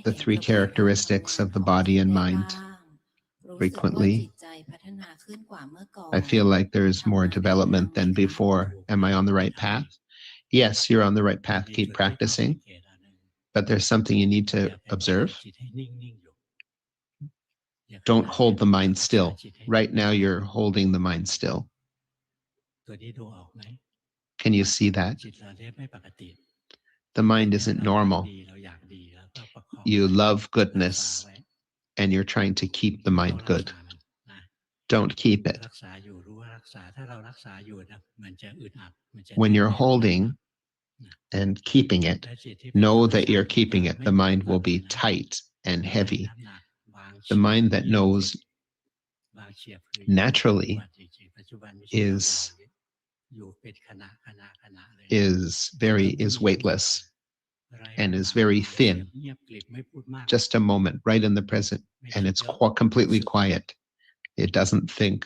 [SPEAKER 1] the 3 characteristics of the body and mind frequently. I feel like there's more development than before. Am I on the right path? Yes, you're on the right path.
[SPEAKER 2] มี
[SPEAKER 1] Keep
[SPEAKER 2] จุดที่ต้องสัง
[SPEAKER 1] practicing,
[SPEAKER 2] เกตอันหนึ่ง
[SPEAKER 1] but there's something you need
[SPEAKER 2] อย่า
[SPEAKER 1] to
[SPEAKER 2] ไปบังคับ
[SPEAKER 1] observe.
[SPEAKER 2] จิตให้นิ่งๆอยู่ อย่างข
[SPEAKER 1] Don't
[SPEAKER 2] ณะ
[SPEAKER 1] hold the
[SPEAKER 2] นี้
[SPEAKER 1] mind
[SPEAKER 2] รักษา
[SPEAKER 1] still.
[SPEAKER 2] จิตให้
[SPEAKER 1] Right now, you're holding the mind still.
[SPEAKER 2] ตัวนี้ดูออกไหม
[SPEAKER 1] Can you see that?
[SPEAKER 2] จิตเราเนี่ยไม่ปกติ
[SPEAKER 1] The
[SPEAKER 2] ตอน
[SPEAKER 1] mind
[SPEAKER 2] เนี้ย
[SPEAKER 1] isn't
[SPEAKER 2] เรารัก
[SPEAKER 1] normal.
[SPEAKER 2] ดี เราอยากดี แล้วก็ประคอง
[SPEAKER 1] You
[SPEAKER 2] ไว้
[SPEAKER 1] love
[SPEAKER 2] รักษา
[SPEAKER 1] goodness
[SPEAKER 2] ไว้
[SPEAKER 1] and you're trying to keep the
[SPEAKER 2] ไม่ต้อ
[SPEAKER 1] mind
[SPEAKER 2] งรัก
[SPEAKER 1] good.
[SPEAKER 2] ษามันนะ
[SPEAKER 1] Don't keep it.
[SPEAKER 2] รักษาอยู่ รู้ว่ารักษา ถ้าเรารักษาอยู่นะ มันจะอึดอัด มันจะ
[SPEAKER 1] When
[SPEAKER 2] แน่น
[SPEAKER 1] you're
[SPEAKER 2] ๆ
[SPEAKER 1] holding
[SPEAKER 2] นะ
[SPEAKER 1] and keeping it,
[SPEAKER 2] และจิตที่เป็นธรร
[SPEAKER 1] know
[SPEAKER 2] ม
[SPEAKER 1] that
[SPEAKER 2] ชา
[SPEAKER 1] you're
[SPEAKER 2] ติ
[SPEAKER 1] keeping
[SPEAKER 2] ต่าง
[SPEAKER 1] it.
[SPEAKER 2] ๆ ไม่
[SPEAKER 1] The
[SPEAKER 2] เหมือน
[SPEAKER 1] mind
[SPEAKER 2] กั
[SPEAKER 1] will
[SPEAKER 2] นเลย
[SPEAKER 1] be
[SPEAKER 2] นะ
[SPEAKER 1] tight and
[SPEAKER 2] มี
[SPEAKER 1] heavy.
[SPEAKER 2] น้ำหนัก บาง
[SPEAKER 1] The
[SPEAKER 2] เฉียบ
[SPEAKER 1] mind that
[SPEAKER 2] เย็น
[SPEAKER 1] knows
[SPEAKER 2] บางเฉียบ คืออยู่กับปัจจุ
[SPEAKER 1] naturally
[SPEAKER 2] บันจริง ๆ ปัจจุบันไม่ใช่ยาว
[SPEAKER 1] is
[SPEAKER 2] ๆ อยู่เป็นขณะ เลย
[SPEAKER 1] is
[SPEAKER 2] แล้ว
[SPEAKER 1] very
[SPEAKER 2] ไม่
[SPEAKER 1] is
[SPEAKER 2] มีน้ำหนัก
[SPEAKER 1] weightless
[SPEAKER 2] ไร้
[SPEAKER 1] and
[SPEAKER 2] น้ำห
[SPEAKER 1] is
[SPEAKER 2] นัก
[SPEAKER 1] very
[SPEAKER 2] บางเฉียบ
[SPEAKER 1] thin.
[SPEAKER 2] เงียบกริบ ไม่พูดมาก
[SPEAKER 1] Just a moment, right in the present,
[SPEAKER 2] ไม่
[SPEAKER 1] and
[SPEAKER 2] คิด
[SPEAKER 1] it's
[SPEAKER 2] เยอะ
[SPEAKER 1] completely
[SPEAKER 2] รู้สึก
[SPEAKER 1] quiet. It doesn't think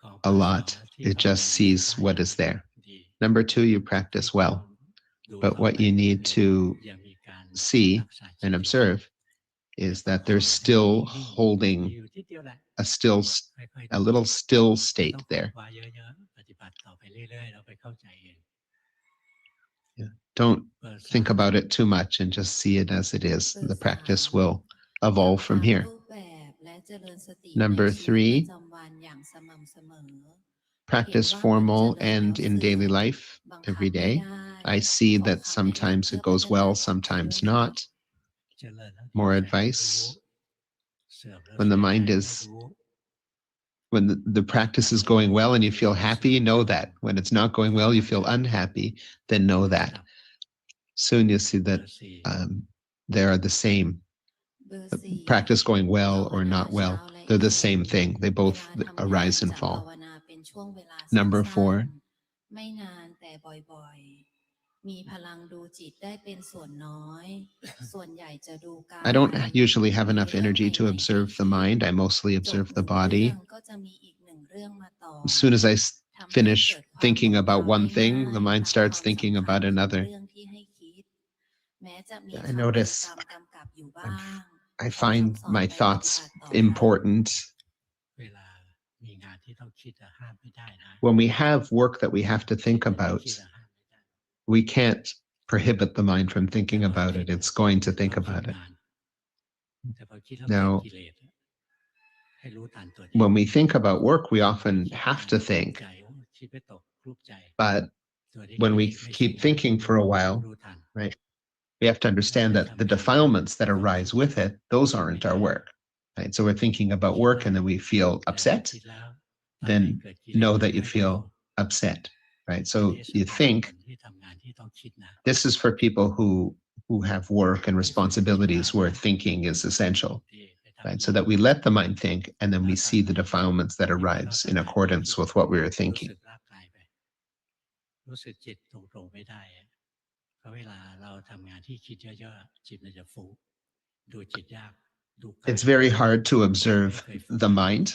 [SPEAKER 2] ของ
[SPEAKER 1] a
[SPEAKER 2] ข้อ 2
[SPEAKER 1] lot.
[SPEAKER 2] ที่
[SPEAKER 1] It
[SPEAKER 2] ทำ
[SPEAKER 1] just
[SPEAKER 2] อย่างนี้
[SPEAKER 1] sees
[SPEAKER 2] ได้
[SPEAKER 1] what
[SPEAKER 2] นะ
[SPEAKER 1] is there.
[SPEAKER 2] ดี
[SPEAKER 1] Number 2, you
[SPEAKER 2] ให้
[SPEAKER 1] practice
[SPEAKER 2] เฝ้า
[SPEAKER 1] well.
[SPEAKER 2] ดู
[SPEAKER 1] But
[SPEAKER 2] เขา
[SPEAKER 1] what
[SPEAKER 2] ไป
[SPEAKER 1] you
[SPEAKER 2] เรื่
[SPEAKER 1] need
[SPEAKER 2] อย
[SPEAKER 1] to
[SPEAKER 2] ๆ อย่ามีการ
[SPEAKER 1] see
[SPEAKER 2] รักษาจิ
[SPEAKER 1] and
[SPEAKER 2] ตเฉย
[SPEAKER 1] observe
[SPEAKER 2] ๆ
[SPEAKER 1] is
[SPEAKER 2] แต่ประ
[SPEAKER 1] that
[SPEAKER 2] คอง
[SPEAKER 1] there's
[SPEAKER 2] ให้
[SPEAKER 1] still
[SPEAKER 2] นิ่ง ๆ
[SPEAKER 1] holding
[SPEAKER 2] มีอยู่นิดเดียวแหละ
[SPEAKER 1] a still,
[SPEAKER 2] ค่อย ๆ
[SPEAKER 1] a
[SPEAKER 2] ดู
[SPEAKER 1] little still
[SPEAKER 2] ไม่
[SPEAKER 1] state
[SPEAKER 2] ต้องค้น
[SPEAKER 1] there.
[SPEAKER 2] คว้าเยอะ ๆ ปฏิบัติต่อไปเรื่อย ๆ เราไปเข้าใจเอง
[SPEAKER 1] Yeah. Don't
[SPEAKER 2] เบอร์
[SPEAKER 1] think
[SPEAKER 2] 3
[SPEAKER 1] about it too much and just see it as it is.
[SPEAKER 3] เบอ
[SPEAKER 1] The
[SPEAKER 3] ร์
[SPEAKER 1] practice
[SPEAKER 3] 3
[SPEAKER 1] will
[SPEAKER 3] ยัง
[SPEAKER 1] evolve from
[SPEAKER 3] ทำ
[SPEAKER 1] here.
[SPEAKER 3] รูปแบบและเจริญสติ
[SPEAKER 1] Number
[SPEAKER 3] ในชีวิต
[SPEAKER 1] 3,
[SPEAKER 3] ประจำวันอย่างสม่ำเสมอ เห็น
[SPEAKER 1] practice
[SPEAKER 3] ว่ามัน
[SPEAKER 1] formal
[SPEAKER 3] เจริญแล้ว
[SPEAKER 1] and in
[SPEAKER 3] เสื่อ
[SPEAKER 1] daily
[SPEAKER 3] ม
[SPEAKER 1] life
[SPEAKER 3] บังคับ
[SPEAKER 1] every
[SPEAKER 3] ไม่
[SPEAKER 1] day.
[SPEAKER 3] ได้
[SPEAKER 1] I see
[SPEAKER 3] ขอ
[SPEAKER 1] that
[SPEAKER 3] คำแนะนำ
[SPEAKER 1] sometimes
[SPEAKER 3] เพื่อ
[SPEAKER 1] it
[SPEAKER 3] พั
[SPEAKER 1] goes
[SPEAKER 3] ฒนา
[SPEAKER 1] well,
[SPEAKER 3] ต่อไปด้วย
[SPEAKER 1] sometimes
[SPEAKER 3] ค่ะ
[SPEAKER 1] not.
[SPEAKER 2] เจริญแล้ว
[SPEAKER 1] More
[SPEAKER 2] แฝงให้รู้
[SPEAKER 1] advice.
[SPEAKER 2] เสื่อมแล้ว
[SPEAKER 1] When
[SPEAKER 2] เสี
[SPEAKER 1] the
[SPEAKER 2] ยใจ
[SPEAKER 1] mind
[SPEAKER 2] ให้
[SPEAKER 1] is
[SPEAKER 2] รู้
[SPEAKER 1] when the practice is going well and you feel happy, know that. When it's not going well, you feel unhappy, then know that. Soon you'll see
[SPEAKER 2] เบอ
[SPEAKER 1] that
[SPEAKER 2] ร์ 4
[SPEAKER 1] they are the same.
[SPEAKER 3] เบอร์
[SPEAKER 1] The
[SPEAKER 3] 4
[SPEAKER 1] practice going
[SPEAKER 3] ภา
[SPEAKER 1] well
[SPEAKER 3] ว
[SPEAKER 1] or
[SPEAKER 3] นา
[SPEAKER 1] not
[SPEAKER 3] เช้า
[SPEAKER 1] well,
[SPEAKER 3] และ
[SPEAKER 1] they're
[SPEAKER 3] เย็
[SPEAKER 1] the
[SPEAKER 3] น
[SPEAKER 1] same thing. They
[SPEAKER 3] เว
[SPEAKER 1] both
[SPEAKER 3] ลาทำงาน
[SPEAKER 1] arise and
[SPEAKER 3] จะภา
[SPEAKER 1] fall.
[SPEAKER 3] วนาเป็นช่วงเวลา
[SPEAKER 1] Number
[SPEAKER 3] สั้น
[SPEAKER 1] 4,
[SPEAKER 3] ๆ ไม่นานแต่บ่อยๆ มีพลังดูจิตได้เป็นส่วนน้อย ส่วนใหญ่จะดูกา
[SPEAKER 1] I don't
[SPEAKER 3] ย
[SPEAKER 1] usually have
[SPEAKER 3] มี
[SPEAKER 1] enough
[SPEAKER 3] เรื่อง
[SPEAKER 1] energy
[SPEAKER 3] ให
[SPEAKER 1] to
[SPEAKER 3] ม่ๆให้
[SPEAKER 1] observe
[SPEAKER 3] คิ
[SPEAKER 1] the
[SPEAKER 3] ด
[SPEAKER 1] mind. I mostly
[SPEAKER 3] จบ
[SPEAKER 1] observe
[SPEAKER 3] ห
[SPEAKER 1] the
[SPEAKER 3] นึ่งเรื่อง
[SPEAKER 1] body.
[SPEAKER 3] ก็จะมีอีกหนึ่งเรื่องมาต่อ
[SPEAKER 1] As soon as I
[SPEAKER 3] ทำให้เกิ
[SPEAKER 1] finish
[SPEAKER 3] ดความ
[SPEAKER 1] thinking
[SPEAKER 3] รุม
[SPEAKER 1] about
[SPEAKER 3] เร้า
[SPEAKER 1] one
[SPEAKER 3] ได้
[SPEAKER 1] thing,
[SPEAKER 3] ง่าย
[SPEAKER 1] the mind
[SPEAKER 3] ตาม
[SPEAKER 1] starts
[SPEAKER 3] ความ
[SPEAKER 1] thinking
[SPEAKER 3] สำคัญ
[SPEAKER 1] about
[SPEAKER 3] ของ
[SPEAKER 1] another.
[SPEAKER 3] เรื่องที่ให้คิด แม้จะมี
[SPEAKER 1] I
[SPEAKER 3] คำบริ
[SPEAKER 1] notice
[SPEAKER 3] กรรมกำกับอยู่บ้าง
[SPEAKER 1] I
[SPEAKER 3] ขอ
[SPEAKER 1] find
[SPEAKER 3] คำสอน
[SPEAKER 1] my
[SPEAKER 3] ไปปฏิ
[SPEAKER 1] thoughts
[SPEAKER 3] บัติต่อค่ะ
[SPEAKER 1] important.
[SPEAKER 2] เวลามีงานที่ต้องคิดอะห้ามไม่ได้นะ
[SPEAKER 1] When we have work that we have to
[SPEAKER 2] คิด
[SPEAKER 1] think
[SPEAKER 2] ให้ไม่
[SPEAKER 1] about,
[SPEAKER 2] คิดอะห้ามไม่ได้
[SPEAKER 1] we can't prohibit the mind from
[SPEAKER 2] แต่
[SPEAKER 1] thinking
[SPEAKER 2] เรา
[SPEAKER 1] about
[SPEAKER 2] คิ
[SPEAKER 1] it.
[SPEAKER 2] ดอะ
[SPEAKER 1] It's going to
[SPEAKER 2] เรา
[SPEAKER 1] think
[SPEAKER 2] คิด
[SPEAKER 1] about it.
[SPEAKER 2] งาน แต่พอคิดแล้วเกิด
[SPEAKER 1] Now,
[SPEAKER 2] กิเลสอะให้รู้ทันตัวเอง
[SPEAKER 1] when we think about work, we
[SPEAKER 2] คิด
[SPEAKER 1] often
[SPEAKER 2] งา
[SPEAKER 1] have
[SPEAKER 2] น
[SPEAKER 1] to
[SPEAKER 2] กลุ้ม
[SPEAKER 1] think,
[SPEAKER 2] ใจ โอ้ คิดไม่ตกกลุ้มใจ
[SPEAKER 1] but
[SPEAKER 2] ตัวนี้
[SPEAKER 1] when
[SPEAKER 2] กิเล
[SPEAKER 1] we
[SPEAKER 2] สไม่ใช่
[SPEAKER 1] keep
[SPEAKER 2] งาน
[SPEAKER 1] thinking for a while,
[SPEAKER 2] รู้ทัน
[SPEAKER 1] right, we have to
[SPEAKER 2] ถ้า
[SPEAKER 1] understand
[SPEAKER 2] ไม่
[SPEAKER 1] that the
[SPEAKER 2] ทำงาน
[SPEAKER 1] defilements that
[SPEAKER 2] ความ
[SPEAKER 1] arise
[SPEAKER 2] คิด
[SPEAKER 1] with it, those
[SPEAKER 2] หยุดไม่
[SPEAKER 1] aren't
[SPEAKER 2] ได้
[SPEAKER 1] our work, right? So we're thinking about
[SPEAKER 2] คิด
[SPEAKER 1] work
[SPEAKER 2] ได้
[SPEAKER 1] and then we feel
[SPEAKER 2] แต่ถ้า
[SPEAKER 1] upset,
[SPEAKER 2] คิดแล้วตอนไหน
[SPEAKER 1] then
[SPEAKER 2] เกิดกิเลส
[SPEAKER 1] know
[SPEAKER 2] มัน
[SPEAKER 1] that you
[SPEAKER 2] ไม่ได้เอา
[SPEAKER 1] feel upset, right?
[SPEAKER 2] อัน
[SPEAKER 1] So
[SPEAKER 2] นี้
[SPEAKER 1] you
[SPEAKER 2] สำหรับ
[SPEAKER 1] think
[SPEAKER 2] คนที่ทำงานที่ต้องคิดนะ
[SPEAKER 1] this is for people who have work and
[SPEAKER 2] ให้ฝึกคิดบ้าง
[SPEAKER 1] responsibilities where
[SPEAKER 2] นะ
[SPEAKER 1] thinking is essential,
[SPEAKER 2] ที่ไปทำ
[SPEAKER 1] right?
[SPEAKER 2] งา
[SPEAKER 1] So
[SPEAKER 2] น
[SPEAKER 1] that we let the mind think and then
[SPEAKER 2] แล้ว
[SPEAKER 1] we
[SPEAKER 2] ตอน
[SPEAKER 1] see
[SPEAKER 2] ไหน
[SPEAKER 1] the defilements that
[SPEAKER 2] ที่ไม่เข้า
[SPEAKER 1] arise in
[SPEAKER 2] ทำงาน
[SPEAKER 1] accordance
[SPEAKER 2] คิด
[SPEAKER 1] with what we are
[SPEAKER 2] รู้
[SPEAKER 1] thinking.
[SPEAKER 2] สึกร่างกายไป รู้สึกจิตตรงๆไม่ได้อะเพราะเวลาเราทำงานที่คิดเยอะๆ จิตมันจะฟุ้งดูจิตยาก ดูกาย
[SPEAKER 1] It's very hard to
[SPEAKER 2] กายไม่
[SPEAKER 1] observe
[SPEAKER 2] เคยฟุ้ง
[SPEAKER 1] the
[SPEAKER 2] เลย
[SPEAKER 1] mind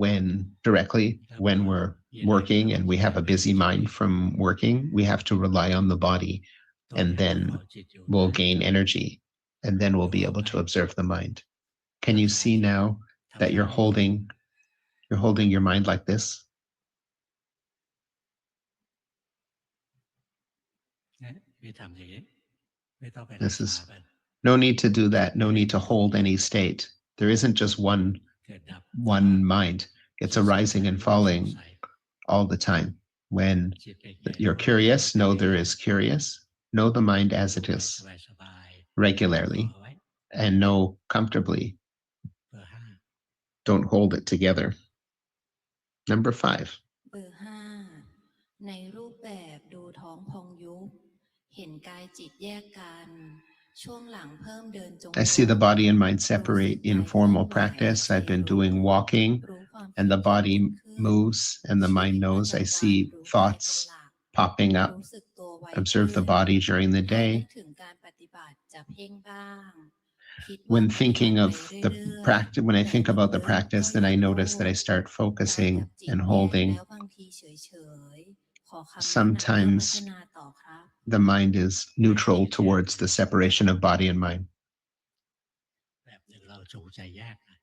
[SPEAKER 1] when directly
[SPEAKER 2] แล้วพอ
[SPEAKER 1] when we're
[SPEAKER 2] มีอะไร
[SPEAKER 1] working
[SPEAKER 2] เข้า
[SPEAKER 1] and
[SPEAKER 2] จิ
[SPEAKER 1] we
[SPEAKER 2] ตจะ
[SPEAKER 1] have a
[SPEAKER 2] เป็น
[SPEAKER 1] busy
[SPEAKER 2] คิดเอ
[SPEAKER 1] mind
[SPEAKER 2] ง
[SPEAKER 1] from working. We have to rely on the body
[SPEAKER 2] ตัว
[SPEAKER 1] and
[SPEAKER 2] เนี้ยดู
[SPEAKER 1] then
[SPEAKER 2] เอาจิตอยู่
[SPEAKER 1] we'll
[SPEAKER 2] ได้
[SPEAKER 1] gain energy and then
[SPEAKER 2] ดู
[SPEAKER 1] we'll be
[SPEAKER 2] ออก
[SPEAKER 1] able
[SPEAKER 2] ไหม
[SPEAKER 1] to observe the mind. Can
[SPEAKER 2] รัก
[SPEAKER 1] you
[SPEAKER 2] ษา
[SPEAKER 1] see
[SPEAKER 2] จิต
[SPEAKER 1] now
[SPEAKER 2] ทำ
[SPEAKER 1] that
[SPEAKER 2] งาน
[SPEAKER 1] you're
[SPEAKER 2] นิ่ง
[SPEAKER 1] holding your mind like this?
[SPEAKER 2] นะไม่ทำอย่างนี้ ไม่ต้องไปรัก
[SPEAKER 1] This
[SPEAKER 2] ษา
[SPEAKER 1] is
[SPEAKER 2] มัน
[SPEAKER 1] no need to do
[SPEAKER 2] จิต
[SPEAKER 1] that.
[SPEAKER 2] ไม่
[SPEAKER 1] No
[SPEAKER 2] ได้
[SPEAKER 1] need
[SPEAKER 2] อ
[SPEAKER 1] to
[SPEAKER 2] ยู่ตรง
[SPEAKER 1] hold
[SPEAKER 2] เดียว
[SPEAKER 1] any state. There isn't just
[SPEAKER 2] เกิดดับตลอ
[SPEAKER 1] one
[SPEAKER 2] ด
[SPEAKER 1] mind.
[SPEAKER 2] คิ
[SPEAKER 1] It's
[SPEAKER 2] ดสงสั
[SPEAKER 1] arising
[SPEAKER 2] ย
[SPEAKER 1] and
[SPEAKER 2] รู้สง
[SPEAKER 1] falling
[SPEAKER 2] สัย
[SPEAKER 1] all the time. When
[SPEAKER 2] จิตเป็นไง
[SPEAKER 1] you're
[SPEAKER 2] รู้
[SPEAKER 1] curious,
[SPEAKER 2] รู้ไป
[SPEAKER 1] know
[SPEAKER 2] เรื่
[SPEAKER 1] there
[SPEAKER 2] อย
[SPEAKER 1] is curious. Know the mind
[SPEAKER 2] ๆ
[SPEAKER 1] as
[SPEAKER 2] ดู
[SPEAKER 1] it
[SPEAKER 2] ไป
[SPEAKER 1] is
[SPEAKER 2] สบายๆ ดู
[SPEAKER 1] regularly
[SPEAKER 2] เอาไว้
[SPEAKER 1] and know comfortably.
[SPEAKER 2] เบอร์ 5
[SPEAKER 1] Don't hold it together. Number 5.
[SPEAKER 3] เบอร์ 5 ในรูปแบบดูท้องพองยุบเห็นกายจิตแยกกันช่วงหลังเพิ่มเดินจง
[SPEAKER 1] I
[SPEAKER 3] กร
[SPEAKER 1] see the
[SPEAKER 3] ม
[SPEAKER 1] body and mind
[SPEAKER 3] รู้สึก
[SPEAKER 1] separate
[SPEAKER 3] กาย
[SPEAKER 1] in
[SPEAKER 3] เคลื่อน
[SPEAKER 1] formal
[SPEAKER 3] ไหว
[SPEAKER 1] practice.
[SPEAKER 3] ใจ
[SPEAKER 1] I've been
[SPEAKER 3] รู้
[SPEAKER 1] doing walking
[SPEAKER 3] รู้ความ
[SPEAKER 1] and
[SPEAKER 3] คิด
[SPEAKER 1] the
[SPEAKER 3] ที่ผุด
[SPEAKER 1] body
[SPEAKER 3] ขึ้น
[SPEAKER 1] moves and the
[SPEAKER 3] ชี
[SPEAKER 1] mind
[SPEAKER 3] วิตประ
[SPEAKER 1] knows.
[SPEAKER 3] จำ
[SPEAKER 1] I
[SPEAKER 3] วัน
[SPEAKER 1] see
[SPEAKER 3] รู้กายเป็น
[SPEAKER 1] thoughts
[SPEAKER 3] หลัก
[SPEAKER 1] popping up.
[SPEAKER 3] รู้สึกตัวไว
[SPEAKER 1] Observe
[SPEAKER 3] ขึ้
[SPEAKER 1] the
[SPEAKER 3] น
[SPEAKER 1] body during the
[SPEAKER 3] ถ้านึก
[SPEAKER 1] day.
[SPEAKER 3] ถึงการปฏิบัติจะเพ่งบ้างคิดว่า
[SPEAKER 1] When
[SPEAKER 3] ปฏิบัติ
[SPEAKER 1] thinking
[SPEAKER 3] ไป
[SPEAKER 1] of
[SPEAKER 3] เรื่
[SPEAKER 1] the
[SPEAKER 3] อย
[SPEAKER 1] practice, when
[SPEAKER 3] ๆ
[SPEAKER 1] I
[SPEAKER 3] แต่
[SPEAKER 1] think
[SPEAKER 3] หนึ่ง
[SPEAKER 1] about the
[SPEAKER 3] นึกก็
[SPEAKER 1] practice,
[SPEAKER 3] อย่า
[SPEAKER 1] then I
[SPEAKER 3] พู
[SPEAKER 1] notice
[SPEAKER 3] ด
[SPEAKER 1] that I start
[SPEAKER 3] การ
[SPEAKER 1] focusing
[SPEAKER 3] จับจิต
[SPEAKER 1] and
[SPEAKER 3] แยก
[SPEAKER 1] holding.
[SPEAKER 3] แล้วบางทีเฉยๆขอคำแนะนำเพื่อพัฒ
[SPEAKER 1] Sometimes
[SPEAKER 3] นาต่อครับ
[SPEAKER 1] the mind is
[SPEAKER 2] การ
[SPEAKER 1] neutral
[SPEAKER 2] คิดแยก
[SPEAKER 1] towards the separation of body and mind.
[SPEAKER 2] แบบหนึ่งเราจงใจแยกนะ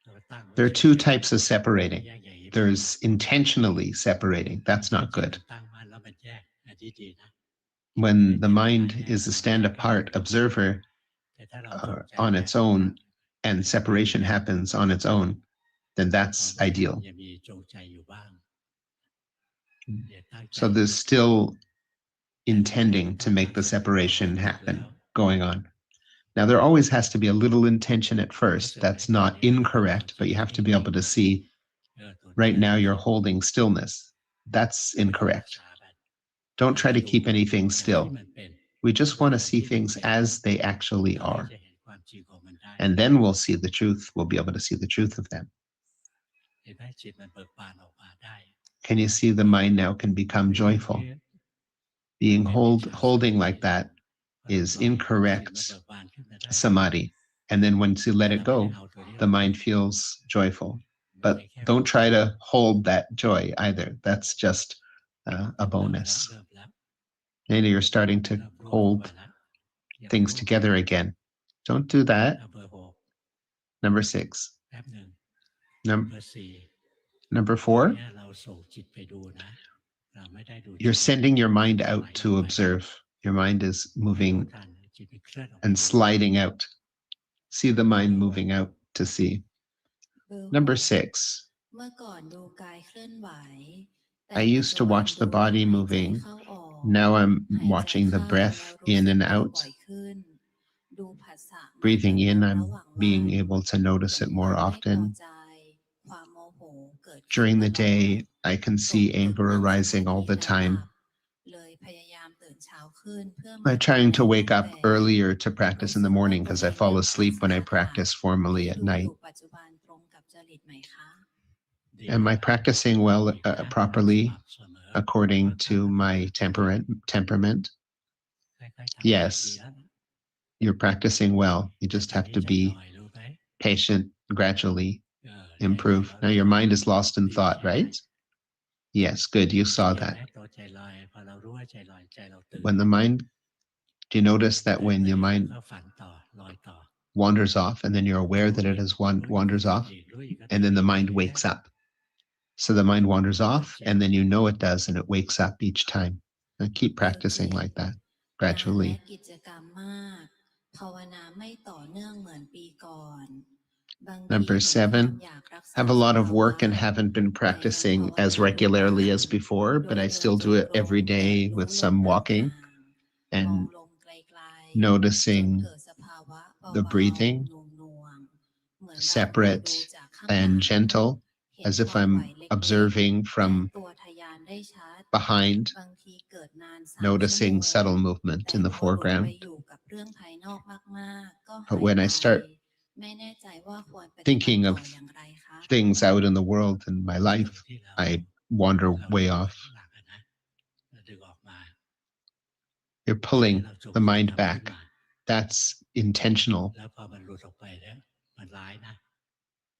[SPEAKER 2] เราตั้งไว้
[SPEAKER 1] There are
[SPEAKER 2] เฉ
[SPEAKER 1] two
[SPEAKER 2] ย
[SPEAKER 1] types of
[SPEAKER 2] ๆ
[SPEAKER 1] separating.
[SPEAKER 2] แยกอย่างนี้ไม่ดี
[SPEAKER 1] There's intentionally separating. That's
[SPEAKER 2] แต่
[SPEAKER 1] not
[SPEAKER 2] จิต
[SPEAKER 1] good.
[SPEAKER 2] มันตั้งมั่นแล้วมันแยกอันนี้ดีนะ
[SPEAKER 1] when the mind is a stand-apart observer on its own and separation happens on its own, then that's ideal. So there's still intending to make the separation happen going on. Now, there always has to be a little intention at first. That's not incorrect, but you have to be able to see right now you're holding stillness. That's incorrect. Don't try to keep anything still. We just want to see things as they actually are. And then we'll see the truth. We'll be able to see the truth of them. Can you see the mind now can become joyful? Being holding like that is incorrect samadhi. And then once you let it go, the mind feels joyful. But don't try to hold that joy either. That's just a bonus. Maybe you're starting to hold things together again. Don't do that. Number 6. Number 4. You're sending your mind out to observe. Your mind is moving and sliding out. See the mind moving out to see. Number 6. I used to watch the body moving. Now I'm watching the breath in and out. Breathing in, I'm being able to notice it more often. During the day, I can see anger arising all the time. I'm trying to wake up earlier to practice in the morning because I fall asleep when I practice formally at night. Am I practicing well, properly, according to my temperament? Yes, you're practicing well. You just have to be patient, gradually improve. Now your mind is lost in thought, right? Yes, good. You saw that. When the mind, do you notice that when your mind wanders off and then you're aware that it has wanders off and then the mind wakes up? So the mind wanders off and then you know it does and it wakes up each time. And keep practicing like that gradually. Number 7, have a lot of work and haven't been practicing as regularly as before, but I still do it every day with some walking and noticing the breathing, separate and gentle, as if I'm observing from behind, noticing subtle movement in the foreground. But when I start thinking of things out in the world in my life, I wander way off. You're pulling the mind back. That's intentional.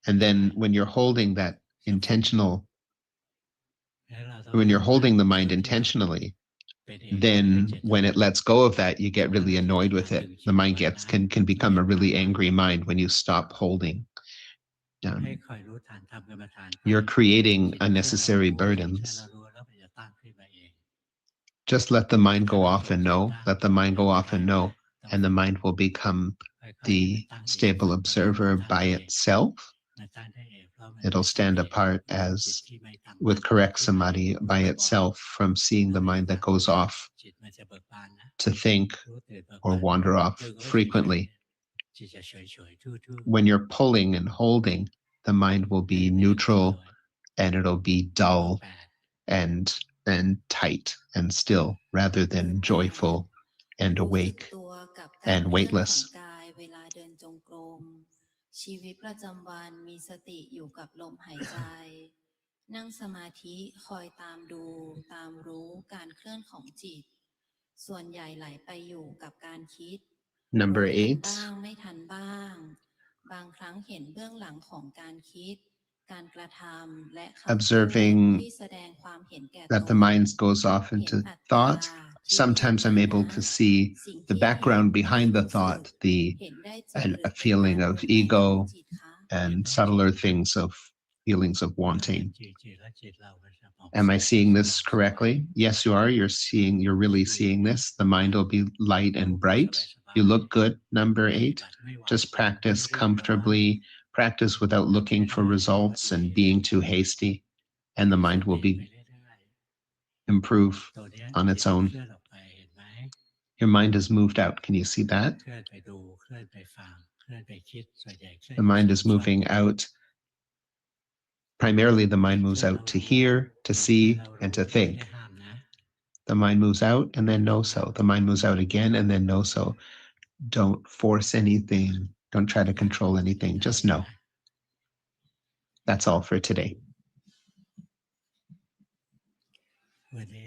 [SPEAKER 1] And then when you're holding that intentional, when you're holding the mind intentionally, then when it lets go of that, you get really annoyed with it. The mind can become a really angry mind when you stop holding. You're creating unnecessary burdens. Just let the mind go off and know. Let the mind go off and know, and the mind will become the stable observer by itself. It'll stand apart as with correct samadhi by itself from seeing the mind that goes off to think or wander off frequently. When you're pulling and holding, the mind will be neutral and it'll be dull and tight and still rather than joyful and awake and weightless.
[SPEAKER 3] ชีวิตประจำวันมีสติอยู่กับลมหายใจนั่งสมาธิคอยตามดูตามรู้การเคลื่อนของจิตส่วนใหญ่ไหลไปอยู่กับการคิด
[SPEAKER 1] Number
[SPEAKER 3] บ้างไม่ทันบ้างบางครั้งเห็นเบื้องหลังของการคิดการกระทำและคำพูด
[SPEAKER 1] observing
[SPEAKER 3] ที่แสดงความเห็นแก่ตน
[SPEAKER 1] that the mind goes off into thought. Sometimes I'm able to see the background behind the thought, a feeling of ego and subtler things of feelings of
[SPEAKER 2] เมื่อเห็น
[SPEAKER 1] wanting.
[SPEAKER 2] จิตแล้วจิตเราก็จะผ่อง
[SPEAKER 1] Am
[SPEAKER 2] ใส
[SPEAKER 1] I seeing
[SPEAKER 2] ส
[SPEAKER 1] this
[SPEAKER 2] ว่างไสว
[SPEAKER 1] correctly? Yes, you are. You're really seeing this. The mind will be light and bright. You look good. Number 8. Just practice comfortably. Practice without looking for results and being too hasty. And the mind will
[SPEAKER 2] ไป
[SPEAKER 1] be
[SPEAKER 2] เรื่อย
[SPEAKER 1] improve
[SPEAKER 2] ๆตัวเนี้ย
[SPEAKER 1] on
[SPEAKER 2] จิต
[SPEAKER 1] its
[SPEAKER 2] มัน
[SPEAKER 1] own.
[SPEAKER 2] เคลื่อนออกไปเห็นไหม
[SPEAKER 1] Your mind is moved out. Can you see that?
[SPEAKER 2] เคลื่อนไปดูเคลื่อนไปฟังเคลื่อนไปคิดส่วนใหญ่เคลื่อน
[SPEAKER 1] The
[SPEAKER 2] อยู่
[SPEAKER 1] mind
[SPEAKER 2] สาม
[SPEAKER 1] is
[SPEAKER 2] ส่วน
[SPEAKER 1] moving out. Primarily, the mind
[SPEAKER 2] เค
[SPEAKER 1] moves
[SPEAKER 2] ลื่อน
[SPEAKER 1] out
[SPEAKER 2] เรา
[SPEAKER 1] to
[SPEAKER 2] รู้
[SPEAKER 1] hear, to
[SPEAKER 2] เคลื่อน
[SPEAKER 1] see,
[SPEAKER 2] เรา
[SPEAKER 1] and
[SPEAKER 2] รู้
[SPEAKER 1] to
[SPEAKER 2] ไม่ได้
[SPEAKER 1] think.
[SPEAKER 2] ห้ามนะ
[SPEAKER 1] The mind moves out and then no so. The mind moves out again and then no so. Don't force anything. Don't try to control anything. Just know. That's all for today.
[SPEAKER 2] วันนี้